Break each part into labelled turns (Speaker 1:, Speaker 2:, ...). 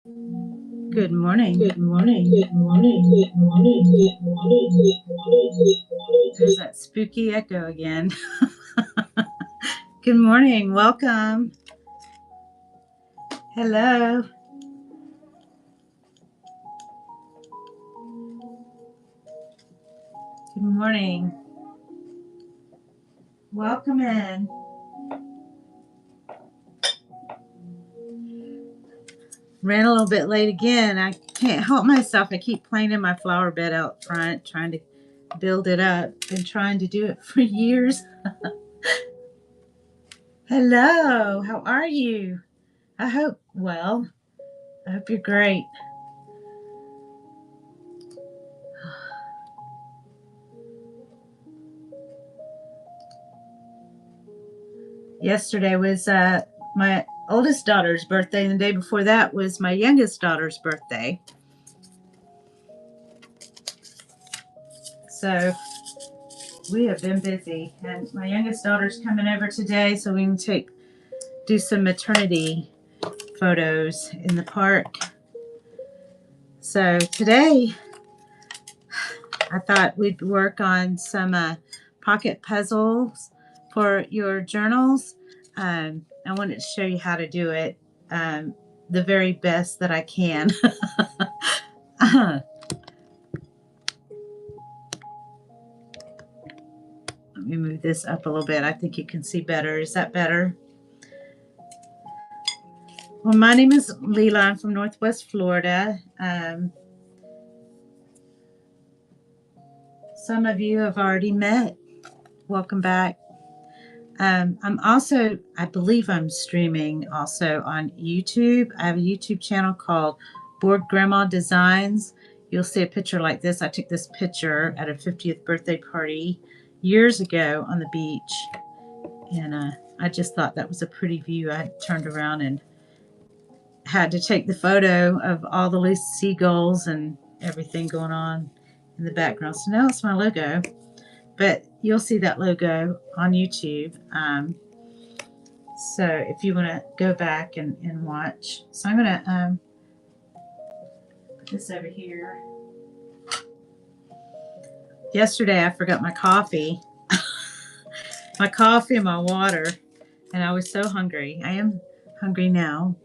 Speaker 1: Good morning.
Speaker 2: Good morning. Good morning. Good morning. Good morning. Good morning. Good morning.
Speaker 1: There's that spooky echo again. Good morning. Welcome. Hello. Good morning. Welcome in. Ran a little bit late again. I can't help myself. I keep playing in my flower bed out front, trying to build it up. Been trying to do it for years. Hello. How are you? I hope well. I hope you're great. Yesterday was my oldest daughter's birthday, and the day before that was my youngest daughter's birthday. So we have been busy, and my youngest daughter's coming over today so we can do some maternity photos in the park. So today I thought we'd work on some pocket puzzles for your journals. I wanted to show you how to do it the very best that I can. Let me move this up a little bit. I think you can see better. Is that better? Well, my name is Leela. I'm from Northwest Florida. Some of you have already met. Welcome back. I'm also, I believe I'm streaming also on YouTube. I have a YouTube channel called Board Grandma Designs. You'll see a picture like this. I took this picture at a 50th birthday party years ago on the beach. And I just thought that was a pretty view. I turned around and had to take the photo of all the loose seagulls and everything going on in the background. So now it's my logo, but you'll see that logo on YouTube. So if you want to go back and watch. So I'm going to put this over here. Yesterday I forgot my coffee. My coffee and my water, and I was so hungry. I am hungry now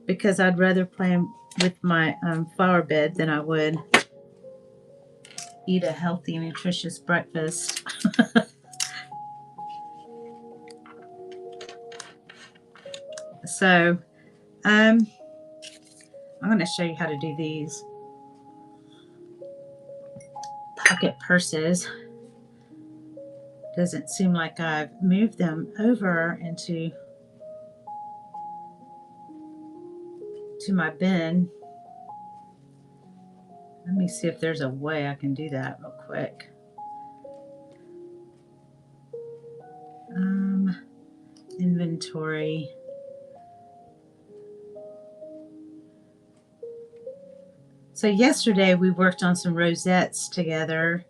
Speaker 1: because I'd rather play with my flower bed than I would eat a healthy, nutritious breakfast. So I'm going to show you how to do these pocket purses. Doesn't seem like I've moved them over into my bin. Let me see if there's a way I can do that real quick. Inventory. So yesterday we worked on some rosettes together,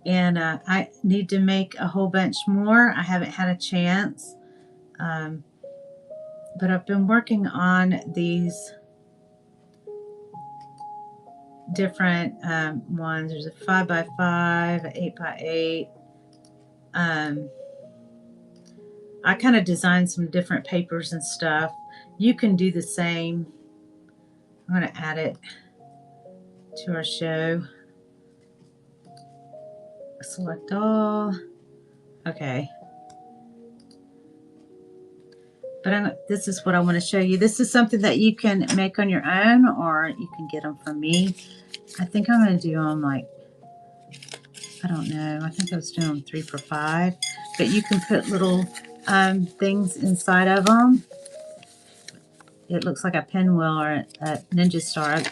Speaker 1: and I need to make a whole bunch more. I haven't had a chance, but I've been working on these different ones. There's a 5x5, an 8x8. I kind of designed some different papers and stuff. You can do the same. I'm going to add it to our show. Select all. Okay. But this is what I want to show you. This is something that you can make on your own, or you can get them from me. I think I'm going to do them like, I don't know. I think I was doing them 3 for $5. But you can put little things inside of them. It looks like a pinwheel or a ninja star. I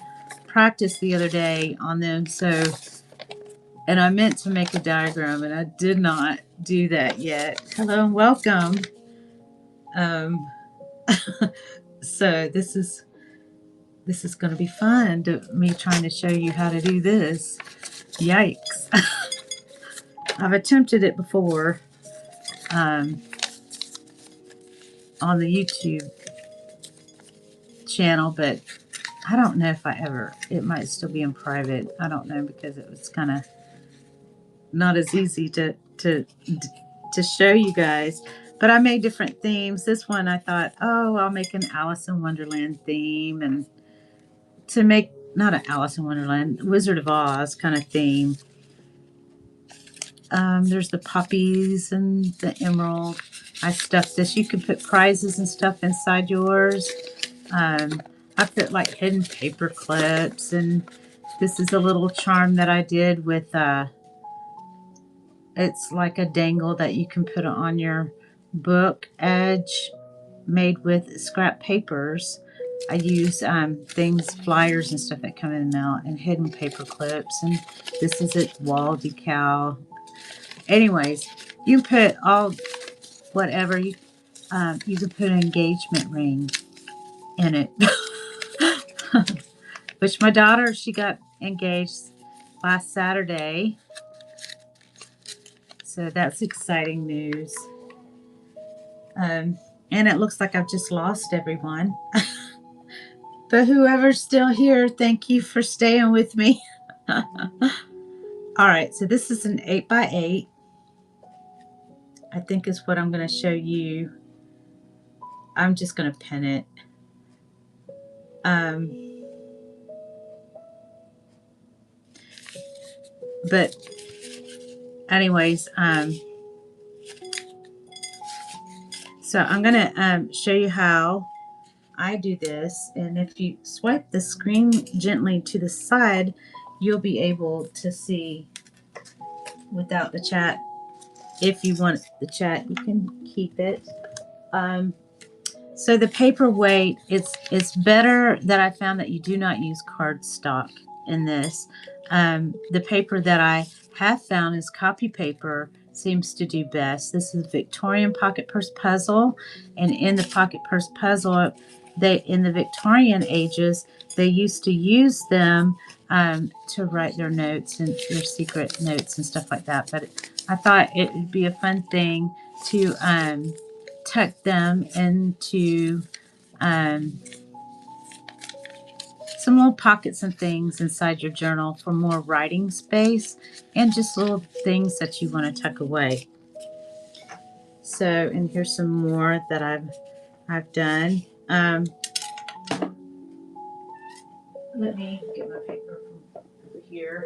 Speaker 1: practiced the other day on them, and I meant to make a diagram, and I did not do that yet. Hello and welcome. So this is going to be fun, me trying to show you how to do this. Yikes. I've attempted it before on the YouTube channel, but I don't know if I ever, it might still be in private. I don't know, because it was kind of not as easy to show you guys. But I made different themes. This one I thought, oh, I'll make an Alice in Wonderland theme, and to make not an Alice in Wonderland, Wizard of Oz kind of theme. There's the poppies and the emerald. I stuffed this. You can put prizes and stuff inside yours. I put like hidden paper clips, and this is a little charm that I did with it's like a dangle that you can put on your book edge, made with scrap papers. I use things, flyers and stuff that come in the mail, and hidden paper clips. And this is a wall decal. Anyways, you put all whatever you can put an engagement ring in it. Which my daughter, she got engaged last Saturday. So that's exciting news. And it looks like I've just lost everyone. But whoever's still here, thank you for staying with me. All right, so this is an 8x8. I think is what I'm going to show you. I'm just going to pin it. But anyways, so I'm going to show you how I do this. And if you swipe the screen gently to the side, you'll be able to see without the chat. If you want the chat, you can keep it. So the paperweight, it's better that I found that you do not use cardstock in this. The paper that I have found is copy paper, seems to do best. This is Victorian pocket purse puzzle, and in the pocket purse puzzle, in the Victorian ages, they used to use them to write their notes and their secret notes and stuff like that. But I thought it would be a fun thing to tuck them into some little pockets and things inside your journal for more writing space, and just little things that you want to tuck away. So, and here's some more that I've done. Let me get my paper from over here.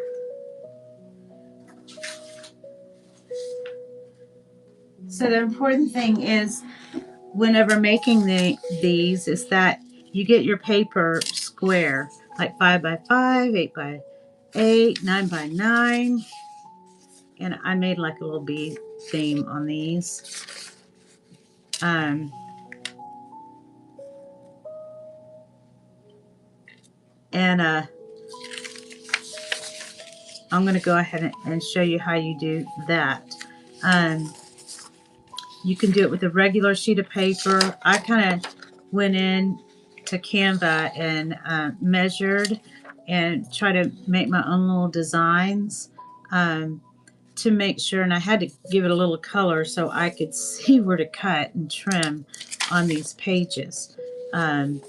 Speaker 1: So the important thing is, whenever making these, is that you get your paper square, like 5x5, 8x8, 9x9. And I made like a little bee theme on these. And I'm going to go ahead and show you how you do that. You can do it with a regular sheet of paper. I kind of went in to Canva and measured and try to make my own little designs to make sure, and I had to give it a little color so I could see where to cut and trim on these pages to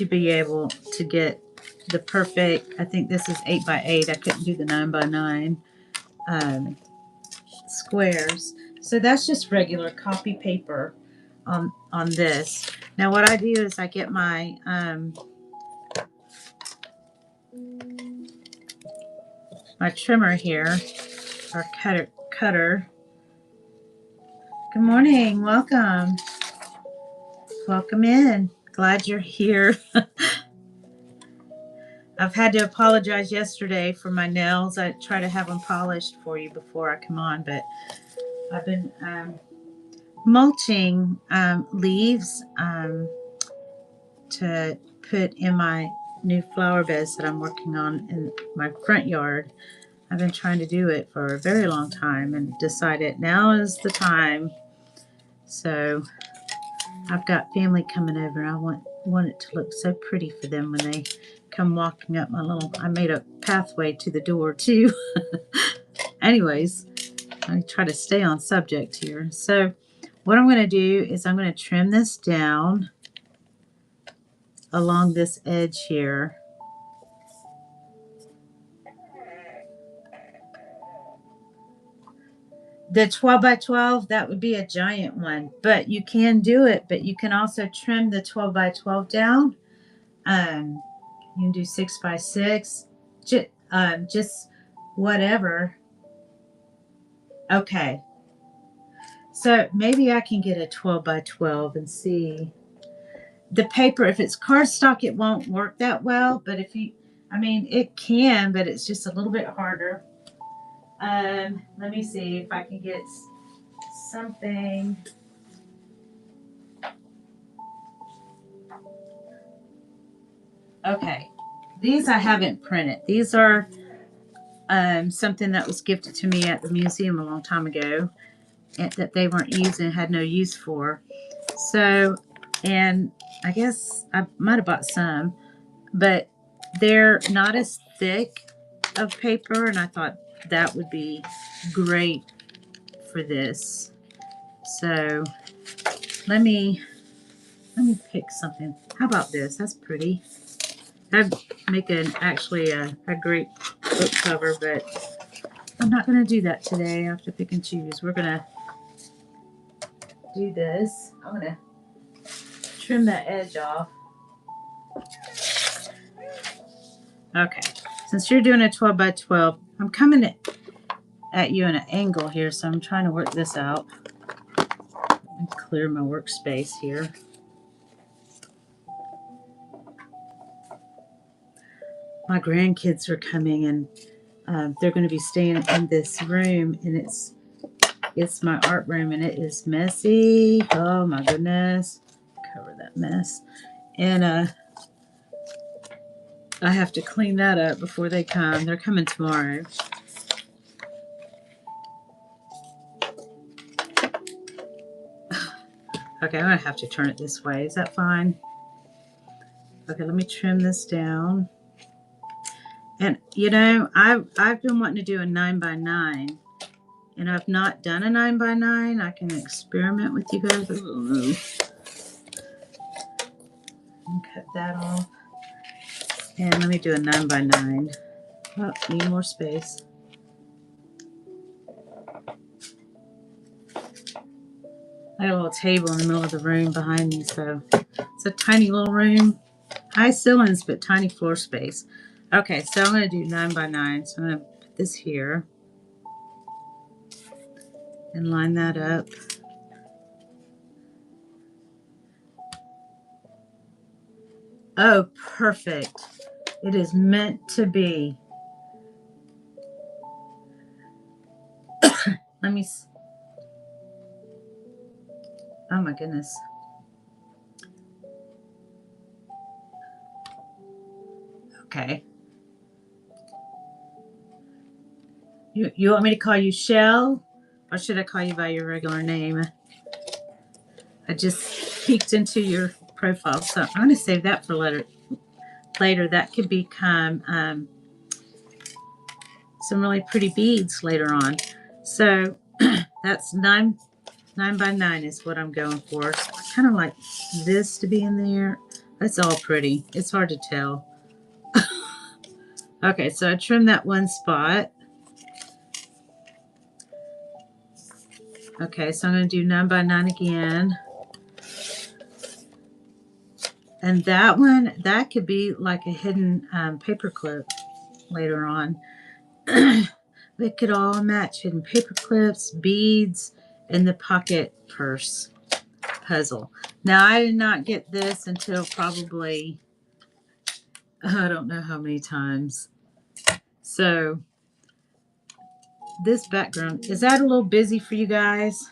Speaker 1: be able to get the perfect, I think this is 8x8. I couldn't do the 9x9 squares. So that's just regular copy paper on this. Now what I do is I get my my trimmer here, or cutter. Good morning, welcome in. Glad you're here. I've had to apologize yesterday for my nails. I try to have them polished for you before I come on, but I've been mulching leaves to put in my new flower beds that I'm working on in my front yard. I've been trying to do it for a very long time and decided now is the time. So I've got family coming over. I want it to look so pretty for them when they come walking up my little, I made a pathway to the door too. Anyways, I try to stay on subject here. So what I'm going to do is I'm going to trim this down along this edge here. The 12 by 12, that would be a giant one, but you can do it, but you can also trim the 12 by 12 down. You can do 6 by 6, just whatever. Okay. So maybe I can get a 12 by 12 and see. The paper, if it's cardstock, it won't work that well, but if you, I mean, it can, but it's just a little bit harder. Let me see if I can get something. Okay, these I haven't printed. These are something that was gifted to me at the museum a long time ago, and that they weren't using, had no use for. So, and I guess I might have bought some, but they're not as thick of paper, and I thought that would be great for this. So let me pick something. How about this? That's pretty. That'd make actually a great book cover, but I'm not going to do that today. I have to pick and choose. We're going to do this. I'm going to trim that edge off. Okay. Since you're doing a 12 by 12, I'm coming at you in an angle here, so I'm trying to work this out. Let me clear my workspace here. My grandkids are coming, and they're going to be staying in this room, and it's my art room, and it is messy. Oh my goodness. Cover that mess. And I have to clean that up before they come. They're coming tomorrow. Okay, I'm going to have to turn it this way. Is that fine? Okay, let me trim this down. And, you know, I've been wanting to do a 9 by 9. And I've not done a 9 by 9. I can experiment with you guys. Ooh. And cut that off. And let me do a 9 by 9. Oh, need more space. I got a little table in the middle of the room behind me, so it's a tiny little room. High ceilings, but tiny floor space. Okay, so I'm going to do 9 by 9. So I'm going to put this here and line that up. Oh, perfect. It is meant to be. Let me. Oh my goodness. Okay. You want me to call you Shell, or should I call you by your regular name? I just peeked into your profile, so I'm going to save that for later. That could become some really pretty beads later on. So that's 9 by 9 is what I'm going for. So I kind of like this to be in there. That's all pretty. It's hard to tell. Okay, so I trimmed that one spot. Okay, so I'm going to do 9 by 9 again. And that one, that could be like a hidden paper clip later on. It could all match hidden paper clips, beads, and the pocket purse puzzle. Now, I did not get this until probably, I don't know how many times. So, this background, is that a little busy for you guys?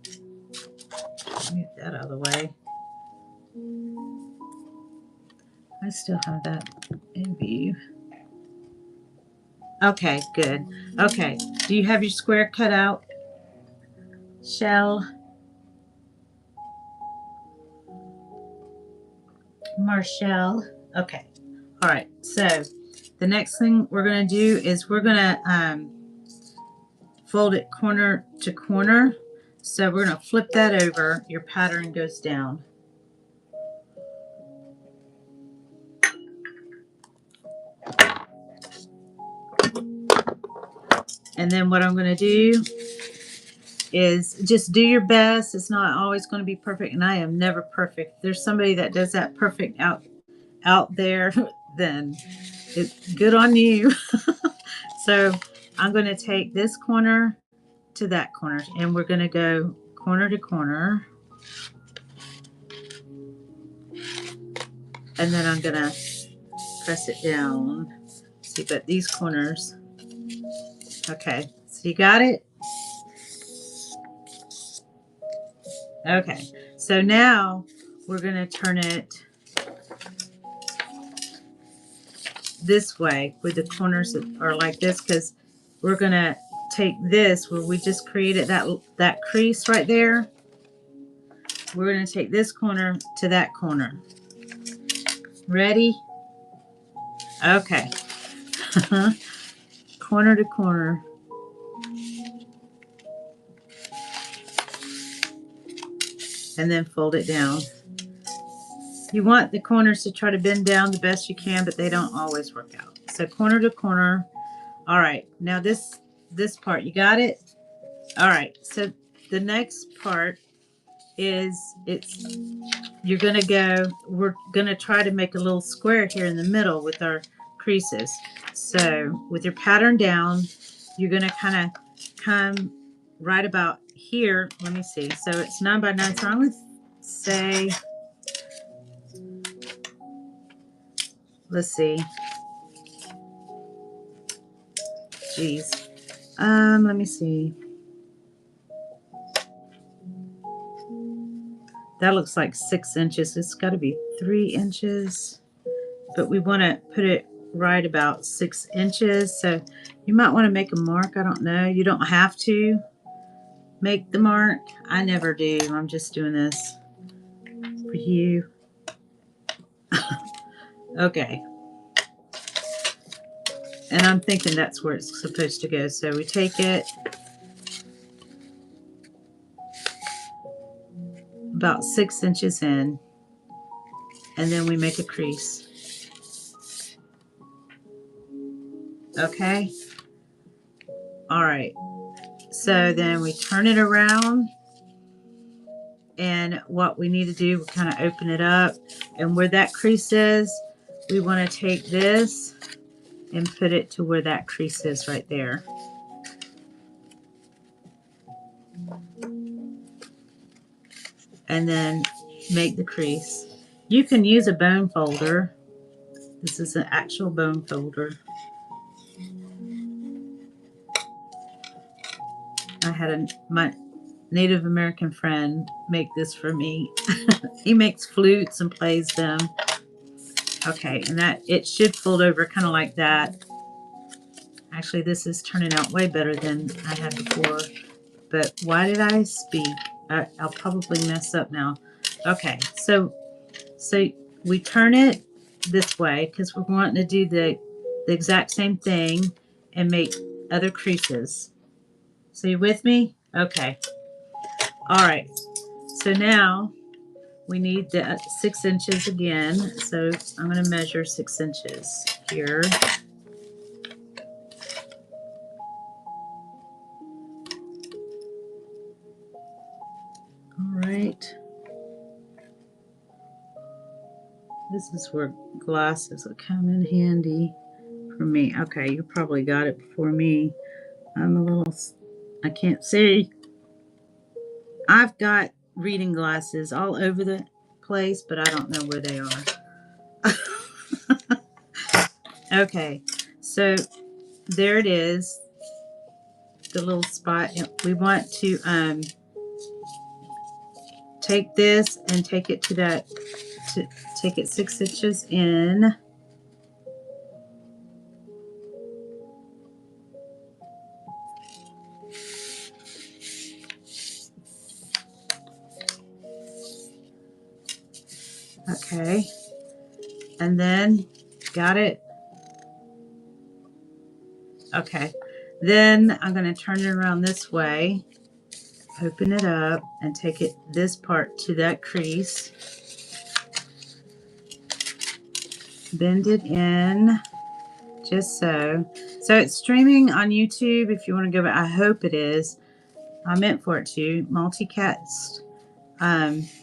Speaker 1: Get that out of the way. I still have that in view. Okay, good. Okay, do you have your square cut out, Shell? Marshall. Okay. All right. So the next thing we're going to do is we're going to fold it corner to corner. So we're going to flip that over. Your pattern goes down. And then what I'm going to do is just do your best. It's not always going to be perfect, and I am never perfect. If there's somebody that does that perfect out there, then it's good on you. So I'm going to take this corner to that corner, and we're going to go corner to corner, and then I'm going to press it down. See, but these corners. Okay, so you got it? Okay, so now we're going to turn it this way with the corners that are like this, because we're going to take this where we just created that crease right there. We're going to take this corner to that corner. Ready? Okay. Corner to corner. And then fold it down. You want the corners to try to bend down the best you can, but they don't always work out. So corner to corner. All right, now this part, you got it? All right, so the next part is we're gonna try to make a little square here in the middle with our creases. So with your pattern down, you're gonna kind of come right about here. Let me see. So it's 9 by 9. So I'm gonna say, let's see. Geez. Let me see. That looks like 6 inches. It's got to be 3 inches, but we want to put it right about 6 inches. So you might want to make a mark. I don't know. You don't have to make the mark. I never do. I'm just doing this for you. Okay. And I'm thinking that's where it's supposed to go. So we take it about 6 inches in, and then we make a crease. Okay. All right. So then we turn it around, and what we need to do, we kind of open it up, and where that crease is, we want to take this and put it to where that crease is right there. And then make the crease. You can use a bone folder. This is an actual bone folder. I had my Native American friend make this for me. He makes flutes and plays them. Okay, and that it should fold over kind of like that. Actually, this is turning out way better than I had before. But why did I speak? I'll probably mess up now. Okay, so we turn it this way because we're wanting to do the exact same thing and make other creases. So you with me? Okay. All right. So now we need the 6 inches again. So I'm going to measure 6 inches here. All right. This is where glasses will come in handy for me. Okay, you probably got it before me. I can't see. I've got reading glasses all over the place, but I don't know where they are. Okay, so there it is, the little spot. We want to take this and take it to take it 6 inches in. Okay, and then got it. Okay, then I'm going to turn it around this way, open it up, and take it this part to that crease. Bend it in just so. So it's streaming on YouTube if you want to go back. I hope it is. I meant for it to. Multicast.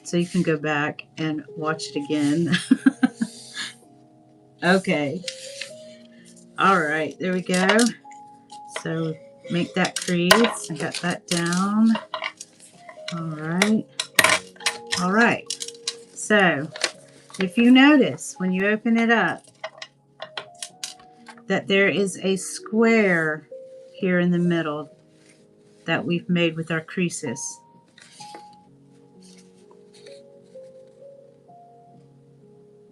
Speaker 1: So you can go back and watch it again. Okay. All right. There we go. So make that crease. I got that down. All right. All right. So if you notice when you open it up that there is a square here in the middle that we've made with our creases.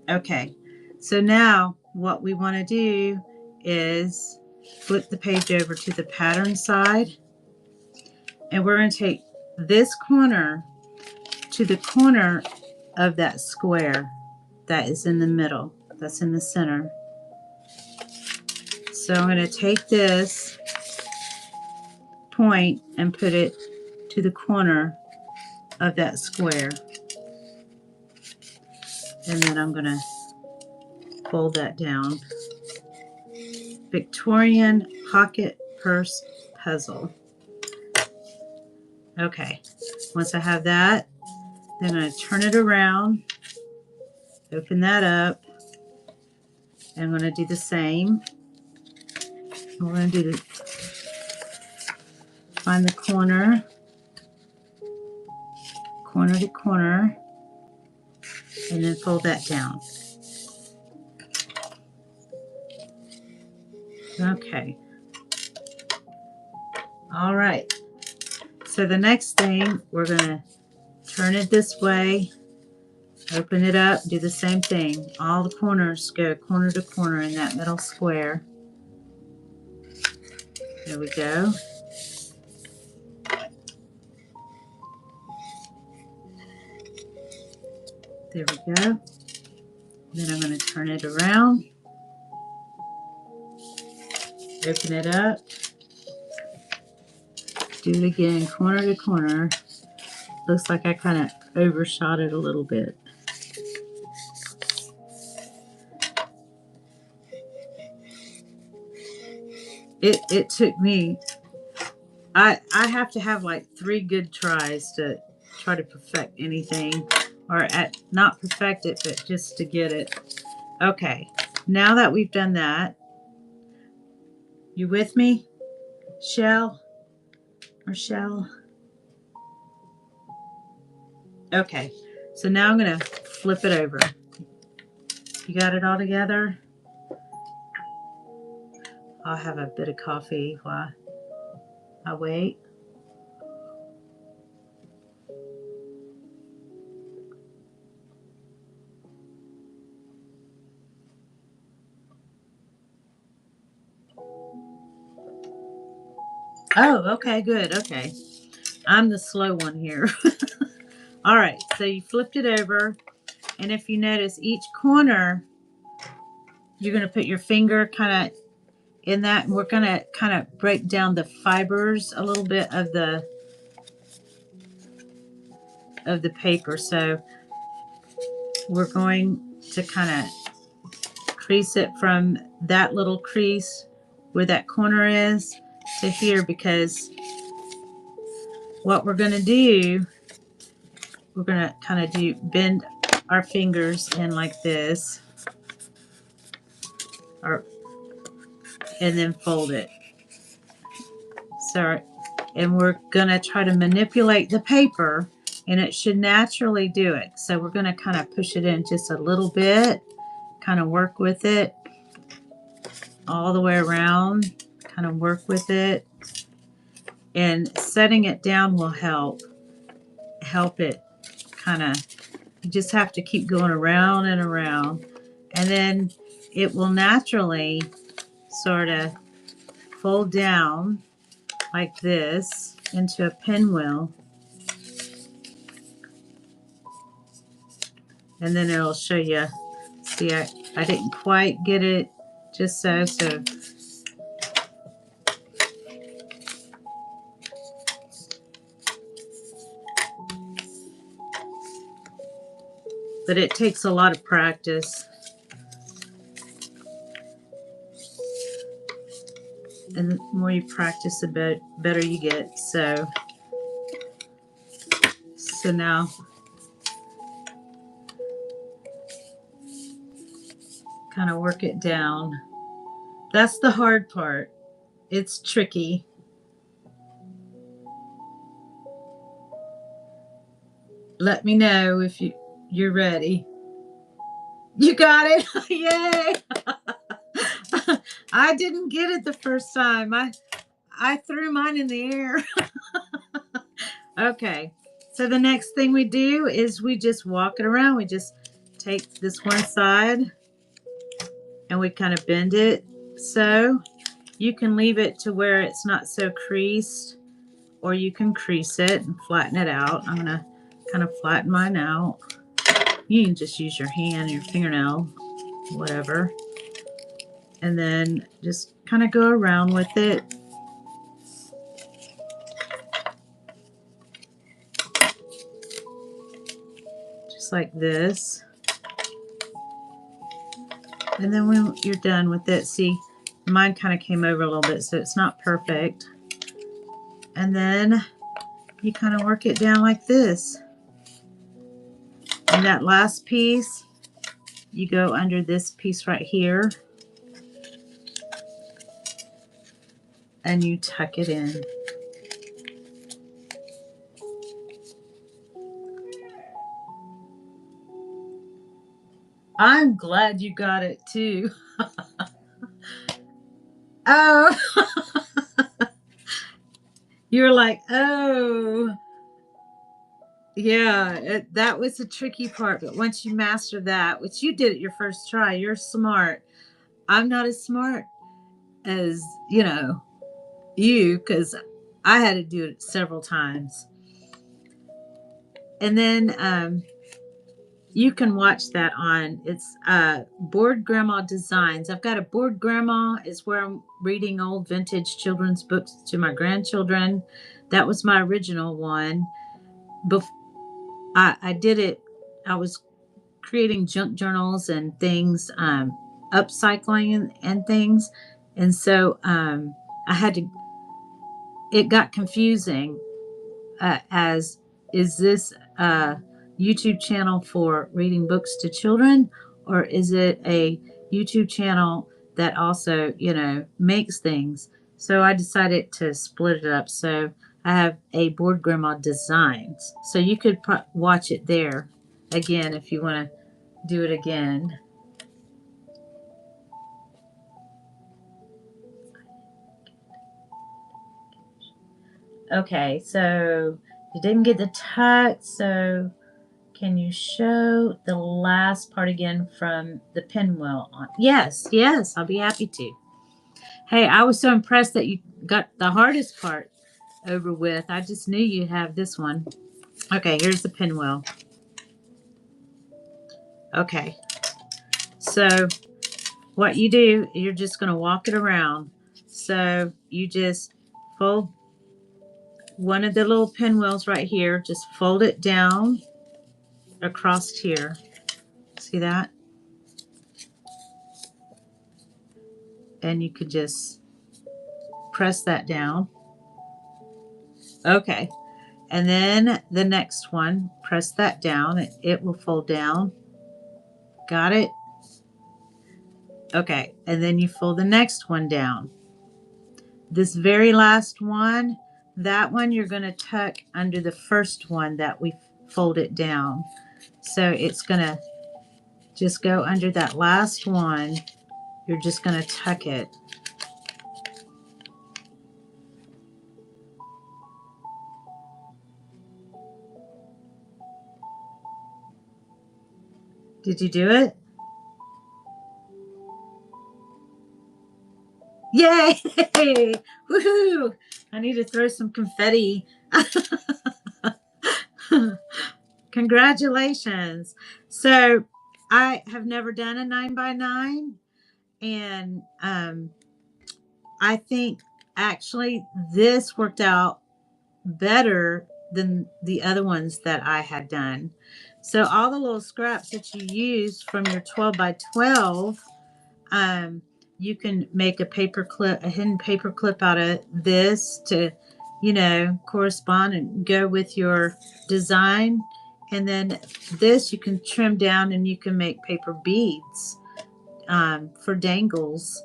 Speaker 1: Okay, so now what we want to do is flip the page over to the pattern side, and we're going to take this corner to the corner of that square that is in the middle, that's in the center. So I'm going to take this point and put it to the corner of that square. And then I'm going to fold that down. Victorian pocket purse puzzle. Okay, once I have that, then I'm going to turn it around, open that up, and I'm going to do the same. We're going to do find the corner to corner, and then fold that down. Okay. All right. So the next thing, we're going to turn it this way, open it up, do the same thing. All the corners go corner to corner in that middle square. There we go. There we go. Then I'm going to turn it around, open it up, do it again, corner to corner. Looks like I kind of overshot it a little bit. It took me, I have to have like 3 good tries to try to perfect anything, or not perfect it, but just to get it. Okay, now that we've done that, you with me, Shell? Okay, so now I'm going to flip it over. You got it all together? I'll have a bit of coffee while I wait. Oh, okay, good. Okay. I'm the slow one here. All right, so you flipped it over, and if you notice each corner, you're going to put your finger kind of in that, and we're going to kind of break down the fibers a little bit of the paper. So we're going to kind of crease it from that little crease where that corner is to here, because what we're going to do, we're going to kind of bend our fingers in like this, and then fold it. So, and we're going to try to manipulate the paper, and it should naturally do it. So we're going to kind of push it in just a little bit, kind of work with it all the way around, kind of work with it, and setting it down will help it kind of, you just have to keep going around and around, and then it will naturally sort of fold down like this into a pinwheel, and then it'll show you. See, I didn't quite get it just so but it takes a lot of practice. And the more you practice, the better you get. So now kind of work it down. That's the hard part. It's tricky. Let me know if you're ready. You got it. Yay. I didn't get it the first time. I threw mine in the air. Okay. So the next thing we do is we just walk it around. We just take this one side and we kind of bend it. So you can leave it to where it's not so creased, or you can crease it and flatten it out. I'm going to kind of flatten mine out. You can just use your hand, your fingernail, whatever. And then just kind of go around with it. Just like this. And then when you're done with it, see, mine kind of came over a little bit, so it's not perfect. And then you kind of work it down like this. And that last piece, you go under this piece right here. And you tuck it in. I'm glad you got it too. Oh, you're like, oh, yeah, that was the tricky part. But once you master that, which you did it your first try, you're smart. I'm not as smart as, you, because I had to do it several times. And then you can watch that on, it's Bored Grandma Designs. I've got a Bored Grandma is where I'm reading old vintage children's books to my grandchildren. That was my original one. I did it, I was creating junk journals and things, upcycling and things. And so I had to, it got confusing as, is this a YouTube channel for reading books to children, or is it a YouTube channel that also, makes things? So I decided to split it up. So I have a Bored Grandma Designs. So you could watch it there again if you want to do it again. Okay, so you didn't get the tuck, so can you show the last part again from the pinwheel on? Yes, I'll be happy to. Hey, I was so impressed that you got the hardest part over with. I just knew you'd have this one. Okay, here's the pinwheel. Okay, so what you do, you're just going to walk it around. So you just fold one of the little pinwheels right here, just fold it down across here. See that? And you could just press that down. Okay. And then the next one, press that down. It will fold down. Got it? Okay. And then you fold the next one down. This very last one, that one you're going to tuck under the first one that we folded down. So it's going to just go under that last one. You're just going to tuck it. Did you do it? Yay! Woohoo! I need to throw some confetti. Congratulations. So I have never done a 9x9, and I think actually this worked out better than the other ones that I had done. So all the little scraps that you use from your 12x12, you can make a hidden paper clip out of this to, correspond and go with your design. And then this you can trim down and you can make paper beads for dangles,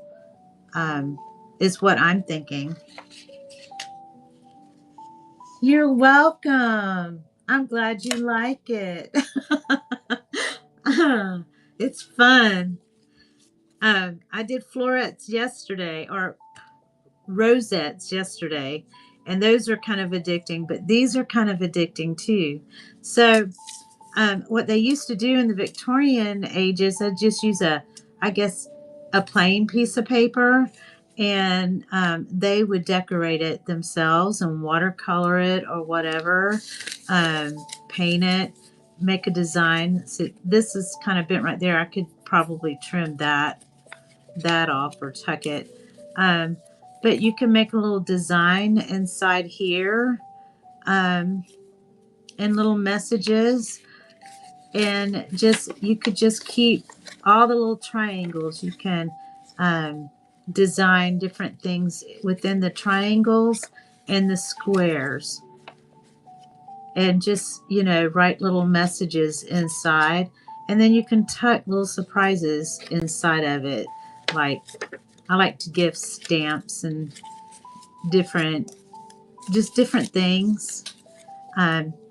Speaker 1: is what I'm thinking. You're welcome. I'm glad you like it. It's fun. I did florets yesterday, or rosettes yesterday, and those are kind of addicting, but these are kind of addicting too. So what they used to do in the Victorian ages, I'd just use I guess, a plain piece of paper, and they would decorate it themselves and watercolor it or whatever, paint it, make a design. So this is kind of bent right there. I could probably trim that off or tuck it. But you can make a little design inside here, and little messages, and you could just keep all the little triangles. You can design different things within the triangles and the squares, and just write little messages inside, and then you can tuck little surprises inside of it. Like, I like to give stamps and different things.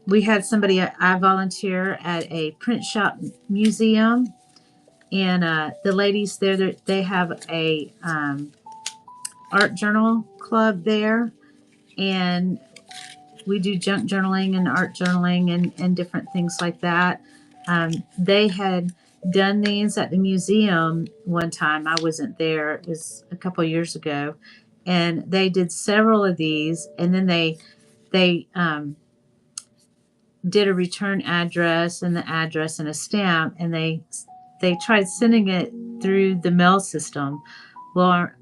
Speaker 1: We had somebody, I volunteer at a print shop museum, and the ladies there, they have a art journal club there, and we do junk journaling and art journaling and different things like that. They had done these at the museum one time. I wasn't there. It was a couple of years ago, and they did several of these, and then they did a return address and the address and a stamp, and they tried sending it through the mail system. Well, our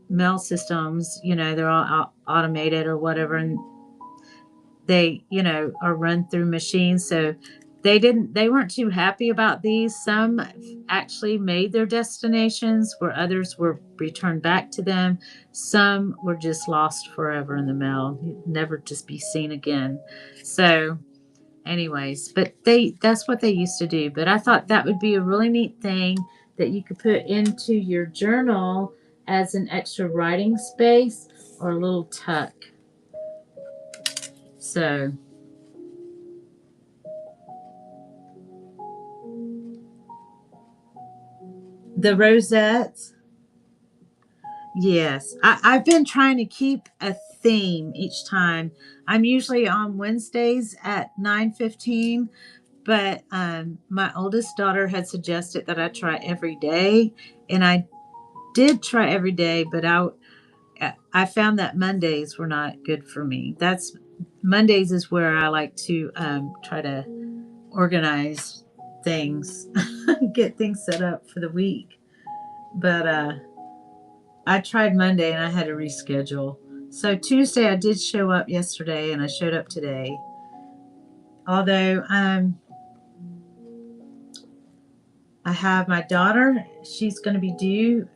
Speaker 1: mail systems, they're all automated or whatever, and they are run through machines, so they weren't too happy about these. Some actually made their destinations, where others were returned back to them. Some were just lost forever in the mail, never just be seen again. So anyways, but that's what they used to do. But I thought that would be a really neat thing that you could put into your journal as an extra writing space or a little tuck. So the rosettes, yes, I've been trying to keep a theme each time. I'm usually on Wednesdays at 9:15, but my oldest daughter had suggested that I try every day, and I did try every day, but I found that Mondays were not good for me. Mondays is where I like to try to organize things, get things set up for the week. But I tried Monday and I had to reschedule. So Tuesday I did show up yesterday, and I showed up today. Although I have my daughter, she's going to be due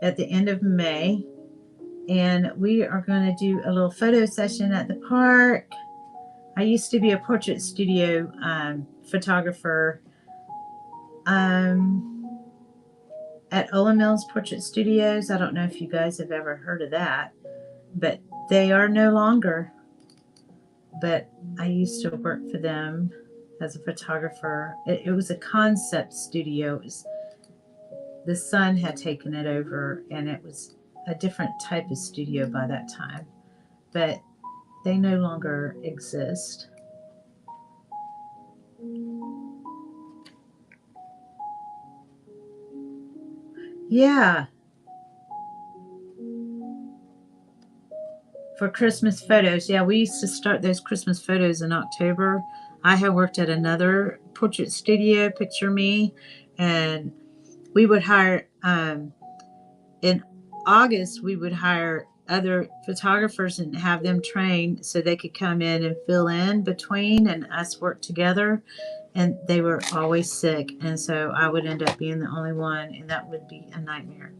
Speaker 1: at the end of May, and we are going to do a little photo session at the park. I used to be a portrait studio photographer at Ola Mills Portrait Studios. I don't know if you guys have ever heard of that, but they are no longer. But I used to work for them as a photographer. It was a concept studio. The son had taken it over, and it was a different type of studio by that time. But they no longer exist. Yeah. For Christmas photos. Yeah, we used to start those Christmas photos in October. I had worked at another portrait studio, Picture Me, and we would hire, in August, we would hire other photographers and have them trained so they could come in and fill in between, and us work together. and they were always sick, and so I would end up being the only one, and that would be a nightmare.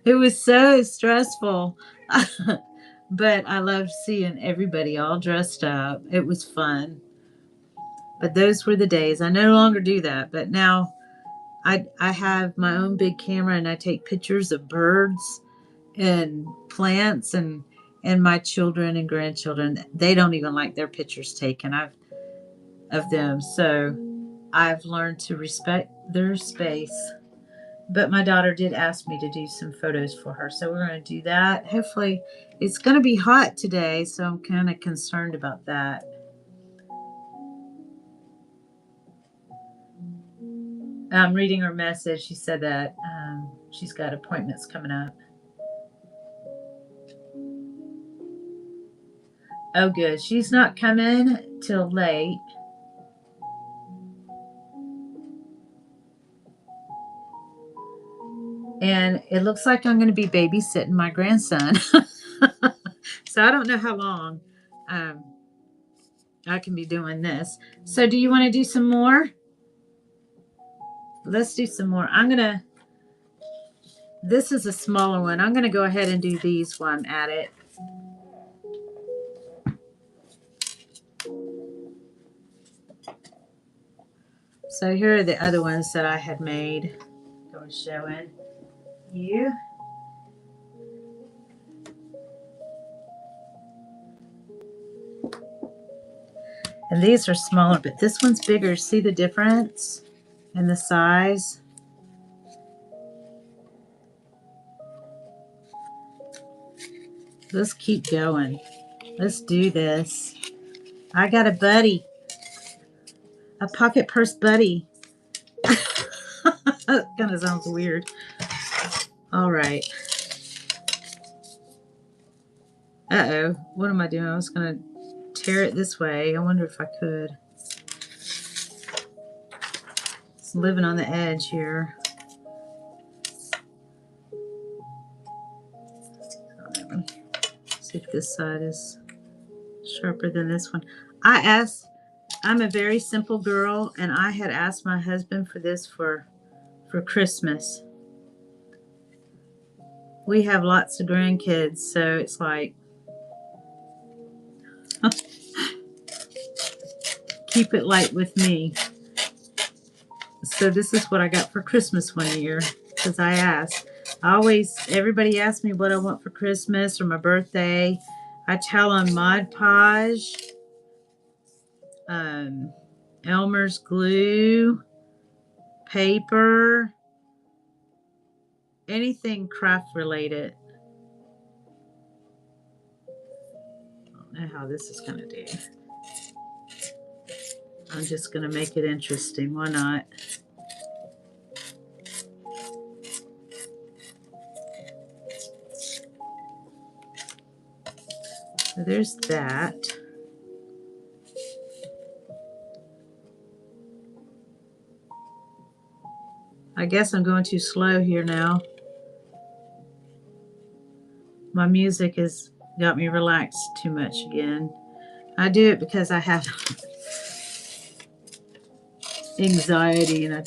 Speaker 1: It was so stressful. But I loved seeing everybody all dressed up. It was fun. But those were the days. I no longer do that, but now I have my own big camera, and I take pictures of birds and plants, and my children and grandchildren. They don't even like their pictures taken of them. So I've learned to respect their space. But my daughter did ask me to do some photos for her, so we're going to do that. Hopefully, it's going to be hot today, so I'm kind of concerned about that. I'm reading her message. She said that she's got appointments coming up. Oh, good. She's not coming till late. And it looks like I'm going to be babysitting my grandson. So I don't know how long I can be doing this. So do you want to do some more? Let's do some more. This is a smaller one. I'm going to go ahead and do these while I'm at it. So here are the other ones that I had made. I was showing you. And these are smaller, but this one's bigger. See the difference in the size? Let's keep going. Let's do this. I got a buddy. A pocket purse buddy. That kind of sounds weird. All right. Uh-oh. What am I doing? I was going to tear it this way. I wonder if I could. It's living on the edge here. See if this side is sharper than this one. I'm a very simple girl, and I had asked my husband for this for Christmas. We have lots of grandkids, so it's like, keep it light with me. So this is what I got for Christmas one year, because I asked. Everybody asks me what I want for Christmas or my birthday. I tell them Mod Podge, Elmer's glue, paper, anything craft related. I don't know how this is going to do. I'm just going to make it interesting. Why not? So there's that. I guess I'm going too slow here now. My music has got me relaxed too much again. I do it because I have anxiety, and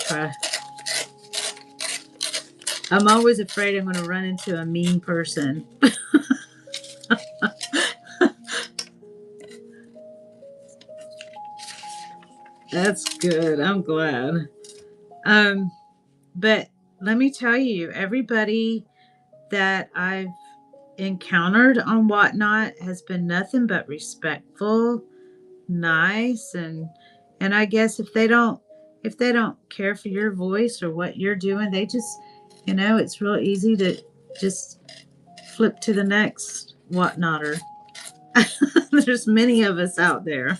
Speaker 1: I'm always afraid I'm going to run into a mean person. That's good. I'm glad. But let me tell you, everybody that I've encountered on Whatnot has been nothing but respectful, nice, and I guess if they don't care for your voice or what you're doing, they just, it's real easy to just flip to the next Whatnotter. There's many of us out there.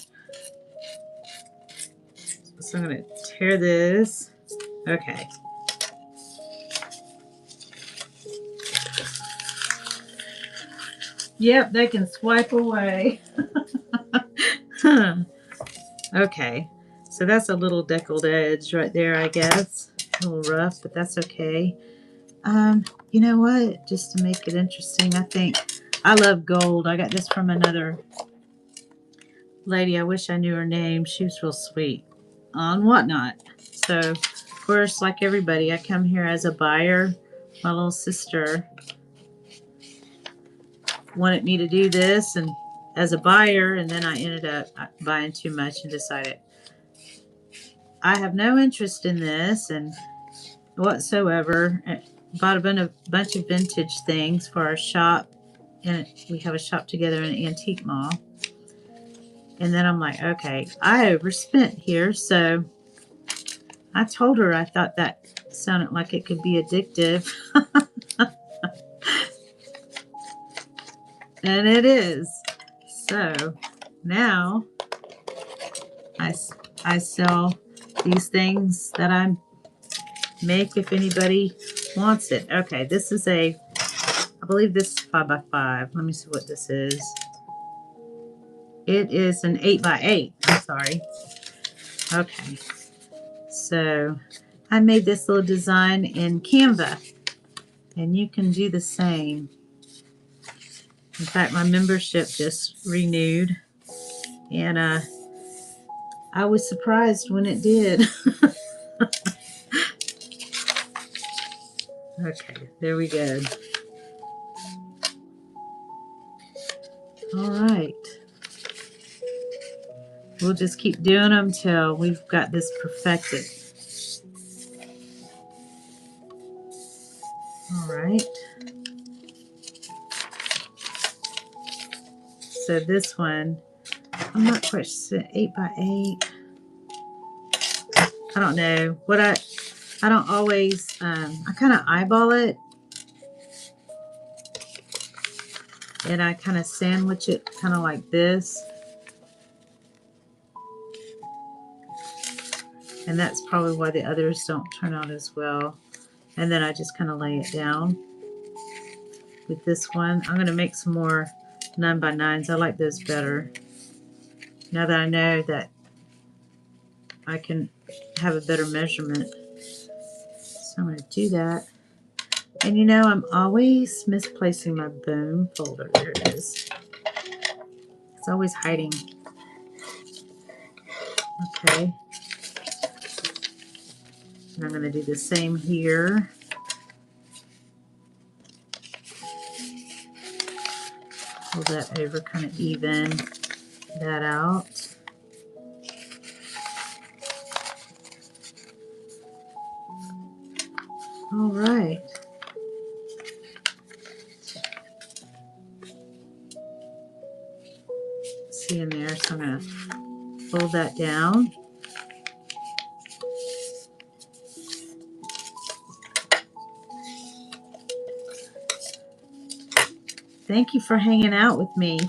Speaker 1: So I'm going to tear this. Okay. Yep, they can swipe away. Okay. So that's a little deckled edge right there, I guess. A little rough, but that's okay. You know what? Just to make it interesting, I think I love gold. I got this from another lady, I wish I knew her name. She was real sweet on Whatnot. So, of course, like everybody, I come here as a buyer. My little sister wanted me to do this and as a buyer, and then I ended up buying too much and decided I have no interest in this and whatsoever. Bought a bunch of vintage things for our shop, and we have a shop together in an antique mall. And then I'm like, okay, I overspent here, so I told her I thought that sounded like it could be addictive. And it is. So now I sell these things that I make if anybody wants it. Okay, this is I believe this is 5x5. Let me see what this is. It is an 8x8. I'm sorry. Okay. So I made this little design in Canva, and you can do the same. In fact, my membership just renewed, and I was surprised when it did. Okay, there we go. All right. We'll just keep doing them till we've got this perfected. All right. So this one, I'm not quite sure, 8x8. I don't know. I don't always, I kind of eyeball it. And I kind of sandwich it kind of like this. And that's probably why the others don't turn out as well. And then I just kind of lay it down with this one. I'm going to make some more 9x9s. I like those better. Now that I know that I can have a better measurement. So I'm going to do that. And you know, I'm always misplacing my bone folder. There it is. It's always hiding. Okay. And I'm going to do the same here. Pull that over, kind of even that out. All right. See in there, so I'm going to fold that down. Thank you for hanging out with me.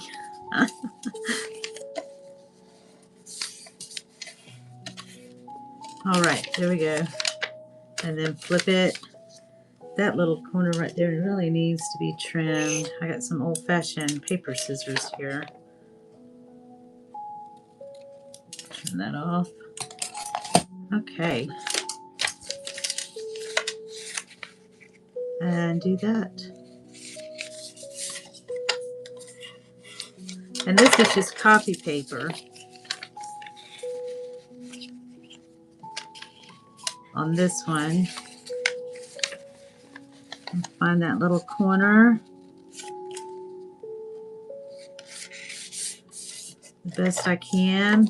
Speaker 1: All right, there we go. And then flip it. That little corner right there really needs to be trimmed. I got some old-fashioned paper scissors here. Trim that off. Okay. And do that. And this is just copy paper on this one. Find that little corner the best I can.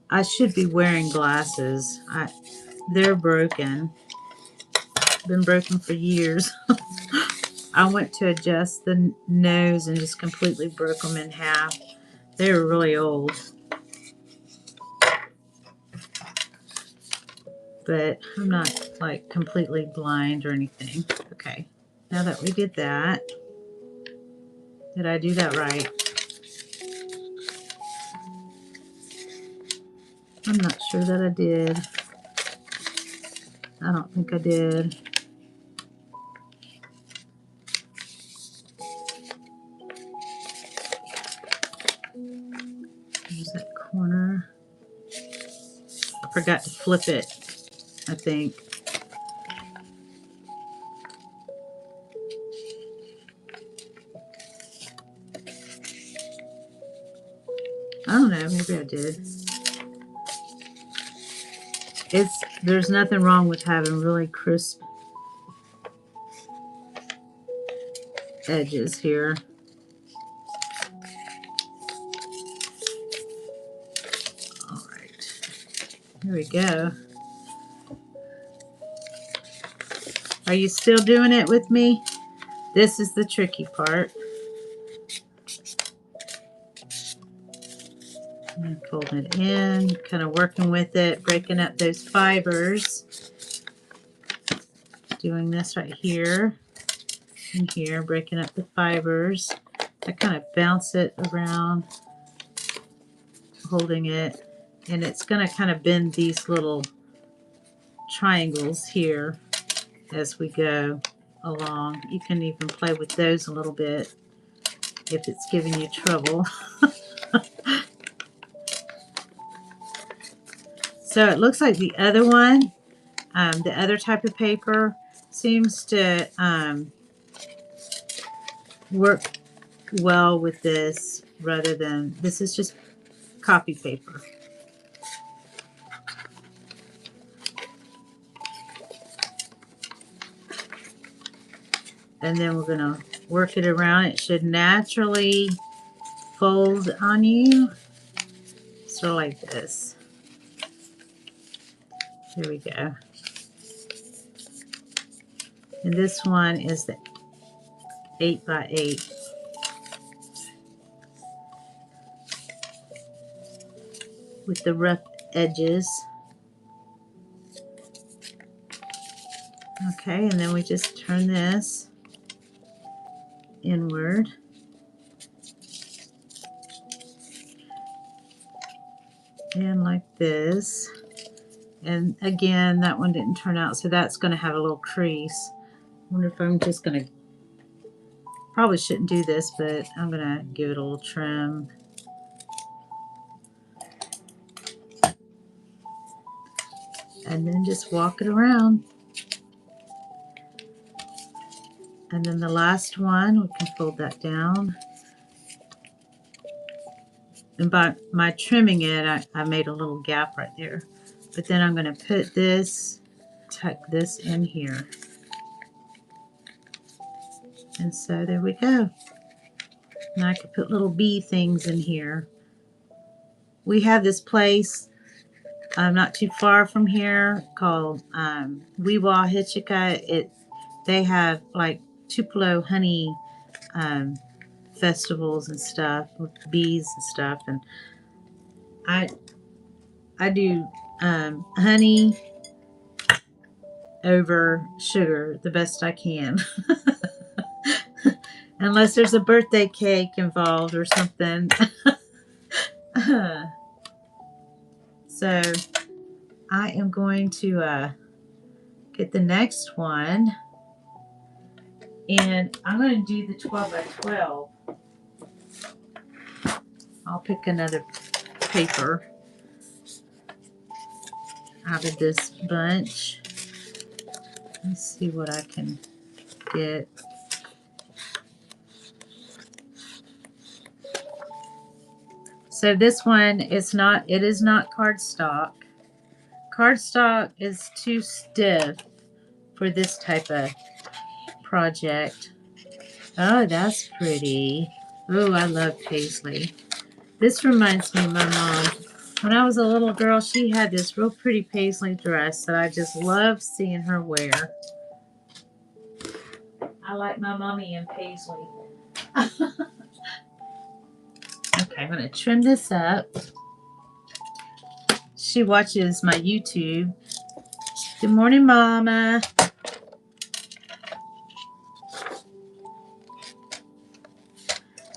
Speaker 1: I should be wearing glasses. They're broken. Been broken for years. I went to adjust the nose and just completely broke them in half. They were really old. But I'm not like completely blind or anything. Okay, now that we did that, did I do that right? I'm not sure that I did. I don't think I did. There's that corner. I forgot to flip it, I think. I don't know, maybe I did. There's nothing wrong with having really crisp edges here. All right, here we go. Are you still doing it with me? This is the tricky part. I'm folding it in, kind of working with it, breaking up those fibers. Doing this right here and here, breaking up the fibers. I kind of bounce it around, holding it, and it's going to kind of bend these little triangles here as we go along. You can even play with those a little bit if it's giving you trouble. So it looks like the other one, the other type of paper, seems to work well with this rather than, this is just copy paper. And then we're going to work it around. It should naturally fold on you. So like this. Here we go. And this one is the 8x8. With the rough edges. Okay, and then we just turn this inward. And like this. And again, that one didn't turn out, so that's going to have a little crease. I wonder if I'm just going to, probably shouldn't do this, but I'm going to give it a little trim. And then just walk it around. And then the last one, we can fold that down. And by my trimming it, I made a little gap right there. But then I'm going to put this, tuck this in here. And so there we go. And I could put little bee things in here. We have this place not too far from here called Weewa Hitchika. They have like Tupelo honey festivals and stuff with bees and stuff, and I do honey over sugar the best I can. Unless there's a birthday cake involved or something. So I am going to get the next one, and I'm going to do the 12 by 12. I'll pick another paper out of this bunch. Let's see what I can get. So this one is not, it is not cardstock. Cardstock is too stiff for this type of project. Oh, that's pretty. Oh, I love paisley. This reminds me of my mom. When I was a little girl, she had this real pretty paisley dress that I just loved seeing her wear. I like my mommy in paisley. Okay, I'm going to trim this up. She watches my YouTube. Good morning, Mama.